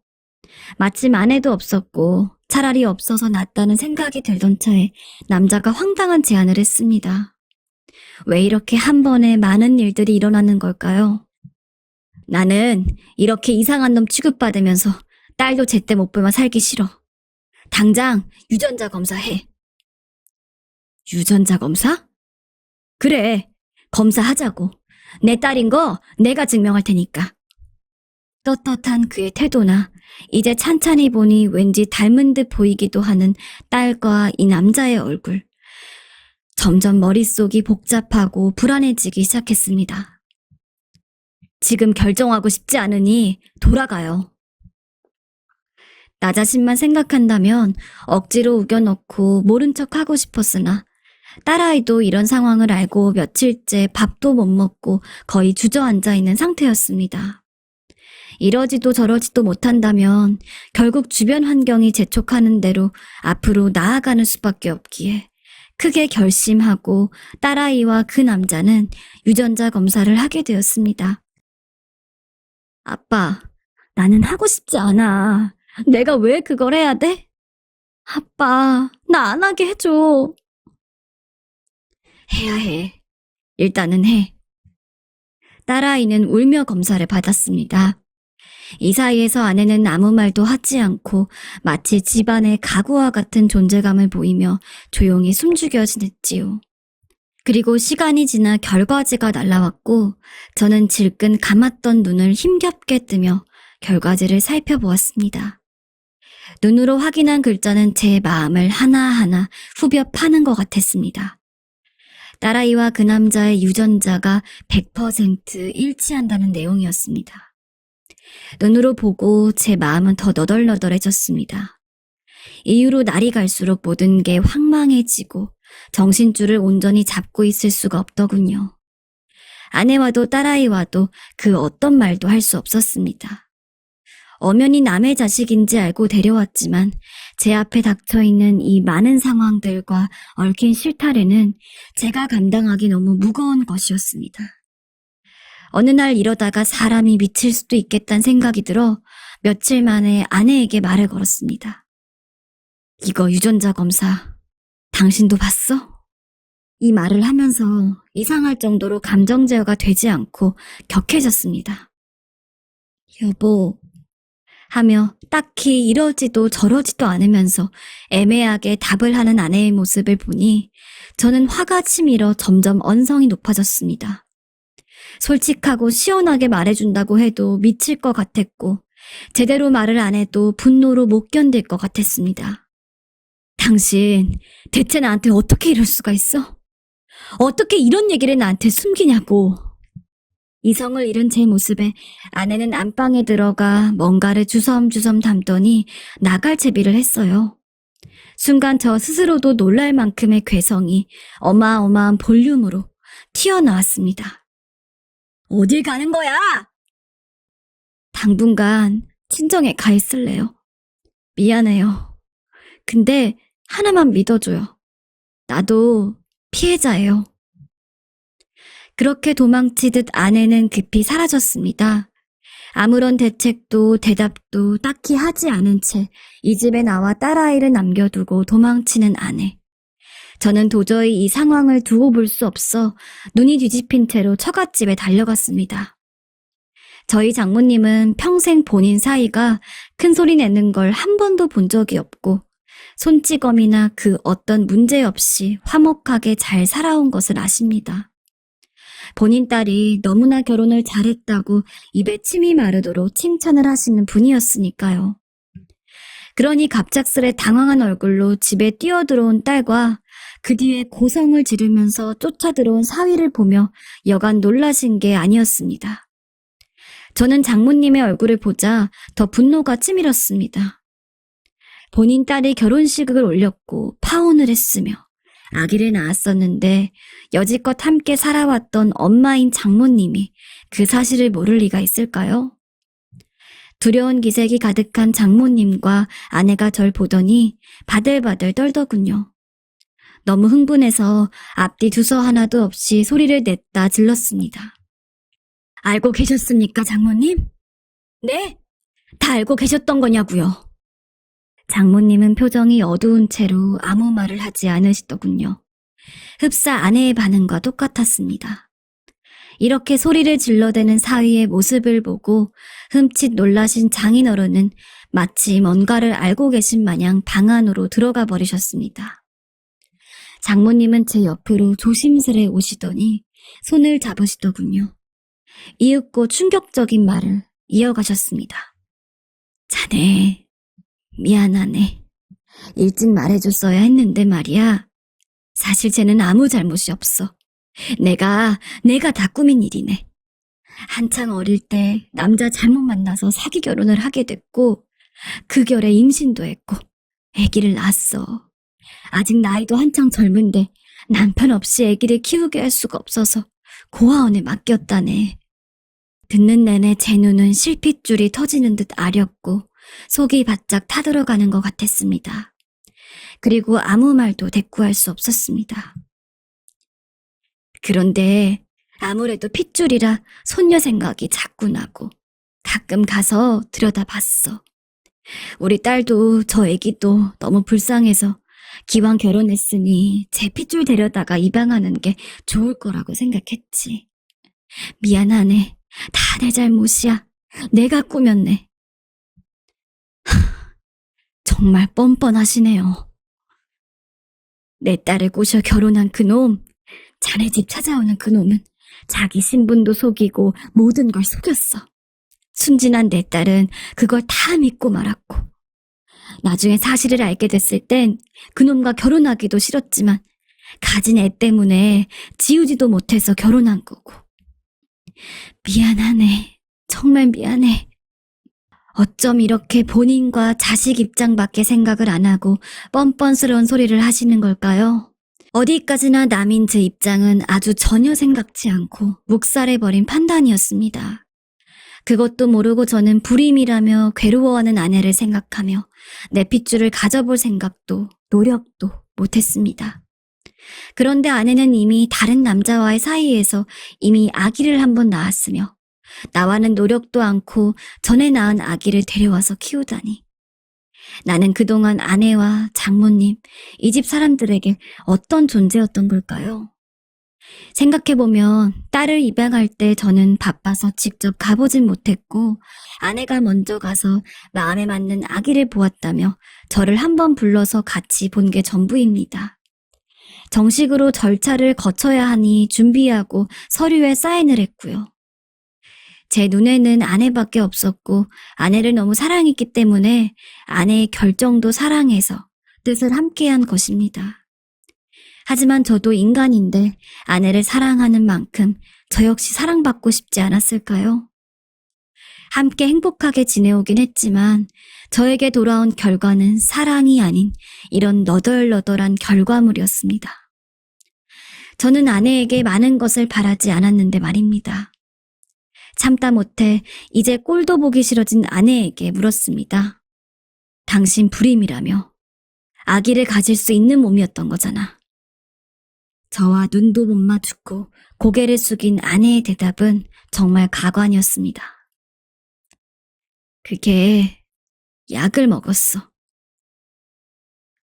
마침 아내도 없었고 차라리 없어서 낫다는 생각이 들던 차에 남자가 황당한 제안을 했습니다. 왜 이렇게 한 번에 많은 일들이 일어나는 걸까요? 나는 이렇게 이상한 놈 취급받으면서 딸도 제때 못 보면 살기 싫어. 당장 유전자 검사해. 유전자 검사? 그래, 검사하자고. 내 딸인 거 내가 증명할 테니까. 떳떳한 그의 태도나 이제 찬찬히 보니 왠지 닮은 듯 보이기도 하는 딸과 이 남자의 얼굴. 점점 머릿속이 복잡하고 불안해지기 시작했습니다. 지금 결정하고 싶지 않으니 돌아가요. 나 자신만 생각한다면 억지로 우겨넣고 모른 척하고 싶었으나 딸아이도 이런 상황을 알고 며칠째 밥도 못 먹고 거의 주저앉아 있는 상태였습니다. 이러지도 저러지도 못한다면 결국 주변 환경이 재촉하는 대로 앞으로 나아가는 수밖에 없기에 크게 결심하고 딸아이와 그 남자는 유전자 검사를 하게 되었습니다. 아빠, 나는 하고 싶지 않아. 내가 왜 그걸 해야 돼? 아빠, 나 안 하게 해줘. 해야 해. 일단은 해. 딸아이는 울며 검사를 받았습니다. 이 사이에서 아내는 아무 말도 하지 않고 마치 집안의 가구와 같은 존재감을 보이며 조용히 숨죽여 지냈지요. 그리고 시간이 지나 결과지가 날라왔고 저는 질끈 감았던 눈을 힘겹게 뜨며 결과지를 살펴보았습니다. 눈으로 확인한 글자는 제 마음을 하나하나 후벼 파는 것 같았습니다. 딸아이와 그 남자의 유전자가 100% 일치한다는 내용이었습니다. 눈으로 보고 제 마음은 더 너덜너덜해졌습니다. 이후로 날이 갈수록 모든 게 황망해지고 정신줄을 온전히 잡고 있을 수가 없더군요. 아내와도 딸아이와도 그 어떤 말도 할 수 없었습니다. 엄연히 남의 자식인지 알고 데려왔지만 제 앞에 닥쳐있는 이 많은 상황들과 얽힌 실타래는 제가 감당하기 너무 무거운 것이었습니다. 어느 날 이러다가 사람이 미칠 수도 있겠다는 생각이 들어 며칠 만에 아내에게 말을 걸었습니다. 이거 유전자 검사, 당신도 봤어? 이 말을 하면서 이상할 정도로 감정 제어가 되지 않고 격해졌습니다. 여보, 하며 딱히 이러지도 저러지도 않으면서 애매하게 답을 하는 아내의 모습을 보니 저는 화가 치밀어 점점 언성이 높아졌습니다. 솔직하고 시원하게 말해준다고 해도 미칠 것 같았고 제대로 말을 안 해도 분노로 못 견딜 것 같았습니다. 당신 대체 나한테 어떻게 이럴 수가 있어? 어떻게 이런 얘기를 나한테 숨기냐고. 이성을 잃은 제 모습에 아내는 안방에 들어가 뭔가를 주섬주섬 담더니 나갈 제비를 했어요. 순간 저 스스로도 놀랄 만큼의 괴성이 어마어마한 볼륨으로 튀어나왔습니다. 어딜 가는 거야? 당분간 친정에 가 있을래요. 미안해요. 근데 하나만 믿어줘요. 나도 피해자예요. 그렇게 도망치듯 아내는 급히 사라졌습니다. 아무런 대책도 대답도 딱히 하지 않은 채 이 집에 나와 딸아이를 남겨두고 도망치는 아내. 저는 도저히 이 상황을 두고 볼 수 없어 눈이 뒤집힌 채로 처갓집에 달려갔습니다. 저희 장모님은 평생 본인 사이가 큰 소리 내는 걸 한 번도 본 적이 없고 손찌검이나 그 어떤 문제 없이 화목하게 잘 살아온 것을 아십니다. 본인 딸이 너무나 결혼을 잘했다고 입에 침이 마르도록 칭찬을 하시는 분이었으니까요. 그러니 갑작스레 당황한 얼굴로 집에 뛰어들어온 딸과 그 뒤에 고성을 지르면서 쫓아들어온 사위를 보며 여간 놀라신 게 아니었습니다. 저는 장모님의 얼굴을 보자 더 분노가 치밀었습니다. 본인 딸이 결혼식을 올렸고 파혼을 했으며 아기를 낳았었는데 여지껏 함께 살아왔던 엄마인 장모님이 그 사실을 모를 리가 있을까요? 두려운 기색이 가득한 장모님과 아내가 절 보더니 바들바들 떨더군요. 너무 흥분해서 앞뒤 두서 하나도 없이 소리를 냈다 질렀습니다. 알고 계셨습니까, 장모님? 네, 다 알고 계셨던 거냐고요. 장모님은 표정이 어두운 채로 아무 말을 하지 않으시더군요. 흡사 아내의 반응과 똑같았습니다. 이렇게 소리를 질러대는 사위의 모습을 보고 흠칫 놀라신 장인어른은 마치 뭔가를 알고 계신 마냥 방 안으로 들어가 버리셨습니다. 장모님은 제 옆으로 조심스레 오시더니 손을 잡으시더군요. 이윽고 충격적인 말을 이어가셨습니다. 자네, 미안하네. 일찍 말해줬어야 했는데 말이야. 사실 쟤는 아무 잘못이 없어. 내가 다 꾸민 일이네. 한창 어릴 때 남자 잘못 만나서 사기 결혼을 하게 됐고 그 결에 임신도 했고 아기를 낳았어. 아직 나이도 한창 젊은데 남편 없이 아기를 키우게 할 수가 없어서 고아원에 맡겼다네. 듣는 내내 제 눈은 실핏줄이 터지는 듯 아렸고 속이 바짝 타들어가는 것 같았습니다. 그리고 아무 말도 대꾸할 수 없었습니다. 그런데 아무래도 핏줄이라 손녀 생각이 자꾸 나고 가끔 가서 들여다봤어. 우리 딸도 저 애기도 너무 불쌍해서 기왕 결혼했으니 제 핏줄 데려다가 입양하는 게 좋을 거라고 생각했지. 미안하네. 다 내 잘못이야. 내가 꾸몄네. 정말 뻔뻔하시네요. 내 딸을 꼬셔 결혼한 그놈, 자네 집 찾아오는 그놈은 자기 신분도 속이고 모든 걸 속였어. 순진한 내 딸은 그걸 다 믿고 말았고 나중에 사실을 알게 됐을 땐 그놈과 결혼하기도 싫었지만 가진 애 때문에 지우지도 못해서 결혼한 거고. 미안하네. 정말 미안해. 어쩜 이렇게 본인과 자식 입장밖에 생각을 안 하고 뻔뻔스러운 소리를 하시는 걸까요? 어디까지나 남인 제 입장은 아주 전혀 생각지 않고 묵살해버린 판단이었습니다. 그것도 모르고 저는 불임이라며 괴로워하는 아내를 생각하며 내 핏줄을 가져볼 생각도 노력도 못했습니다. 그런데 아내는 이미 다른 남자와의 사이에서 이미 아기를 한 번 낳았으며 나와는 노력도 않고 전에 낳은 아기를 데려와서 키우다니. 나는 그동안 아내와 장모님, 이 집 사람들에게 어떤 존재였던 걸까요? 생각해보면 딸을 입양할 때 저는 바빠서 직접 가보진 못했고 아내가 먼저 가서 마음에 맞는 아기를 보았다며 저를 한번 불러서 같이 본 게 전부입니다. 정식으로 절차를 거쳐야 하니 준비하고 서류에 사인을 했고요. 제 눈에는 아내밖에 없었고 아내를 너무 사랑했기 때문에 아내의 결정도 사랑해서 뜻을 함께한 것입니다. 하지만 저도 인간인데 아내를 사랑하는 만큼 저 역시 사랑받고 싶지 않았을까요? 함께 행복하게 지내오긴 했지만 저에게 돌아온 결과는 사랑이 아닌 이런 너덜너덜한 결과물이었습니다. 저는 아내에게 많은 것을 바라지 않았는데 말입니다. 참다 못해 이제 꼴도 보기 싫어진 아내에게 물었습니다. 당신 불임이라며 아기를 가질 수 있는 몸이었던 거잖아. 저와 눈도 못 마주고 고개를 숙인 아내의 대답은 정말 가관이었습니다. 그게 약을 먹었어.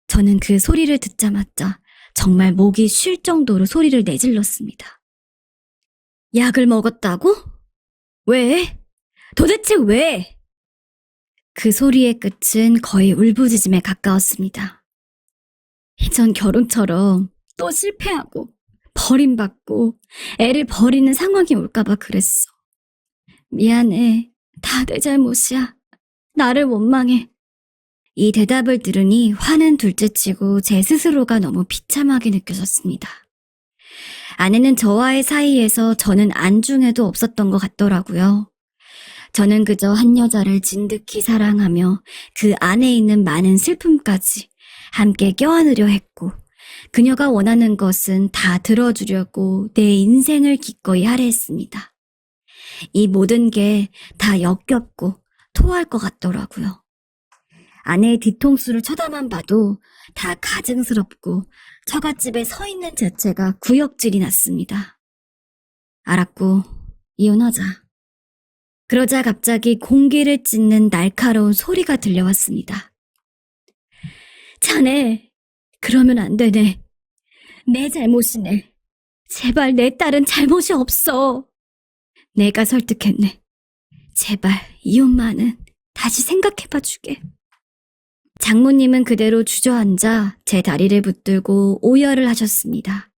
저는 그 소리를 듣자마자 정말 목이 쉴 정도로 소리를 내질렀습니다. 약을 먹었다고? 왜? 도대체 왜? 그 소리의 끝은 거의 울부짖음에 가까웠습니다. 이전 결혼처럼 또 실패하고 버림받고 애를 버리는 상황이 올까봐 그랬어. 미안해. 다 내 잘못이야. 나를 원망해. 이 대답을 들으니 화는 둘째치고 제 스스로가 너무 비참하게 느껴졌습니다. 아내는 저와의 사이에서 저는 안중에도 없었던 것 같더라고요. 저는 그저 한 여자를 진득히 사랑하며 그 안에 있는 많은 슬픔까지 함께 껴안으려 했고 그녀가 원하는 것은 다 들어주려고 내 인생을 기꺼이 할애했습니다. 이 모든 게 다 역겹고 토할 것 같더라고요. 아내의 뒤통수를 쳐다만 봐도 다 가증스럽고 처갓집에 서 있는 자체가 구역질이 났습니다. 알았고 이혼하자. 그러자 갑자기 공기를 찢는 날카로운 소리가 들려왔습니다. 자네, 그러면 안 되네. 내 잘못이네. 제발 내 딸은 잘못이 없어. 내가 설득했네. 제발 이혼만은 다시 생각해봐 주게. 장모님은 그대로 주저앉아 제 다리를 붙들고 오열을 하셨습니다.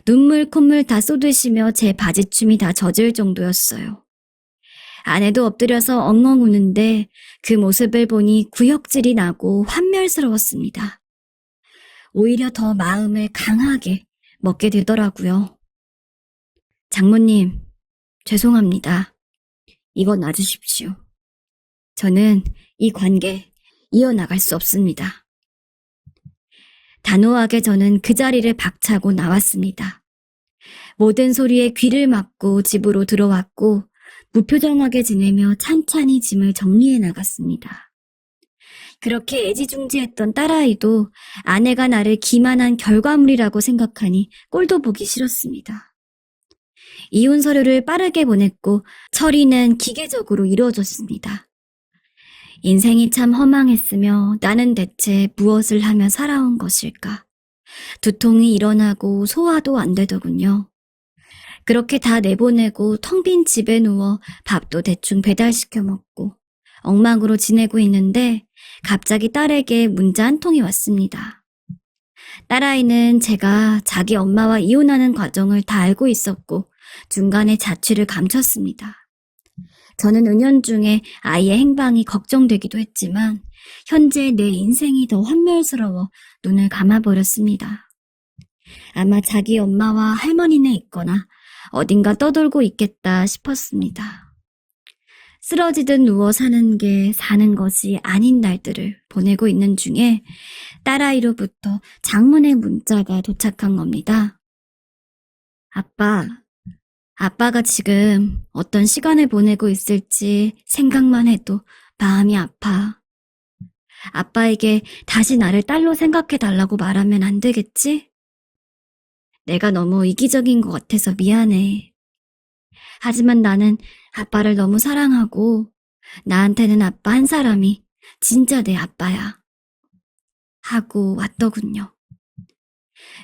눈물 콧물 다 쏟으시며 제 바지춤이 다 젖을 정도였어요. 아내도 엎드려서 엉엉 우는데 그 모습을 보니 구역질이 나고 환멸스러웠습니다. 오히려 더 마음을 강하게 먹게 되더라고요. 장모님, 죄송합니다. 이거 놔주십시오. 저는 이 관계 이어나갈 수 없습니다. 단호하게 저는 그 자리를 박차고 나왔습니다. 모든 소리에 귀를 막고 집으로 들어왔고 무표정하게 지내며 찬찬히 짐을 정리해 나갔습니다. 그렇게 애지중지했던 딸아이도 아내가 나를 기만한 결과물이라고 생각하니 꼴도 보기 싫었습니다. 이혼 서류를 빠르게 보냈고 처리는 기계적으로 이루어졌습니다. 인생이 참 허망했으며 나는 대체 무엇을 하며 살아온 것일까? 두통이 일어나고 소화도 안 되더군요. 그렇게 다 내보내고 텅 빈 집에 누워 밥도 대충 배달시켜 먹고 엉망으로 지내고 있는데 갑자기 딸에게 문자 한 통이 왔습니다. 딸아이는 제가 자기 엄마와 이혼하는 과정을 다 알고 있었고 중간에 자취를 감췄습니다. 저는 은연중에 아이의 행방이 걱정되기도 했지만 현재 내 인생이 더 환멸스러워 눈을 감아버렸습니다. 아마 자기 엄마와 할머니네 있거나 어딘가 떠돌고 있겠다 싶었습니다. 쓰러지듯 누워 사는 게 사는 것이 아닌 날들을 보내고 있는 중에 딸아이로부터 장문의 문자가 도착한 겁니다. 아빠가 지금 어떤 시간을 보내고 있을지 생각만 해도 마음이 아파. 아빠에게 다시 나를 딸로 생각해달라고 말하면 안 되겠지? 내가 너무 이기적인 것 같아서 미안해. 하지만 나는 아빠를 너무 사랑하고 나한테는 아빠 한 사람이 진짜 내 아빠야. 하고 왔더군요.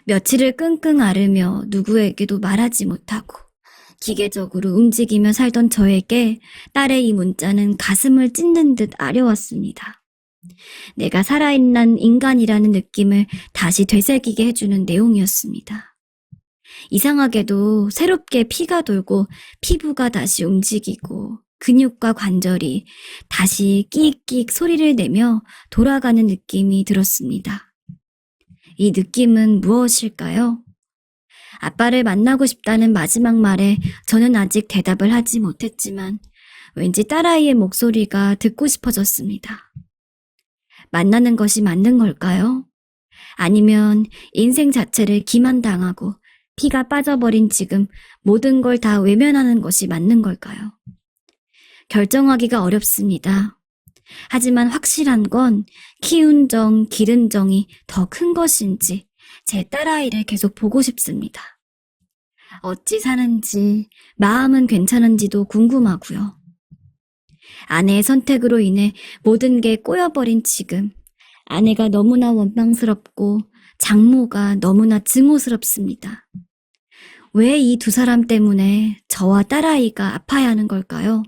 며칠을 끙끙 앓으며 누구에게도 말하지 못하고 기계적으로 움직이며 살던 저에게 딸의 이 문자는 가슴을 찢는 듯 아려왔습니다. 내가 살아있는 인간이라는 느낌을 다시 되새기게 해주는 내용이었습니다. 이상하게도 새롭게 피가 돌고 피부가 다시 움직이고 근육과 관절이 다시 끼익끼익 소리를 내며 돌아가는 느낌이 들었습니다. 이 느낌은 무엇일까요? 아빠를 만나고 싶다는 마지막 말에 저는 아직 대답을 하지 못했지만 왠지 딸아이의 목소리가 듣고 싶어졌습니다. 만나는 것이 맞는 걸까요? 아니면 인생 자체를 기만당하고 피가 빠져버린 지금 모든 걸 다 외면하는 것이 맞는 걸까요? 결정하기가 어렵습니다. 하지만 확실한 건 키운 정, 기른 정이 더 큰 것인지 제 딸아이를 계속 보고 싶습니다. 어찌 사는지, 마음은 괜찮은지도 궁금하고요. 아내의 선택으로 인해 모든 게 꼬여버린 지금, 아내가 너무나 원망스럽고 장모가 너무나 증오스럽습니다. 왜 이 두 사람 때문에 저와 딸아이가 아파야 하는 걸까요?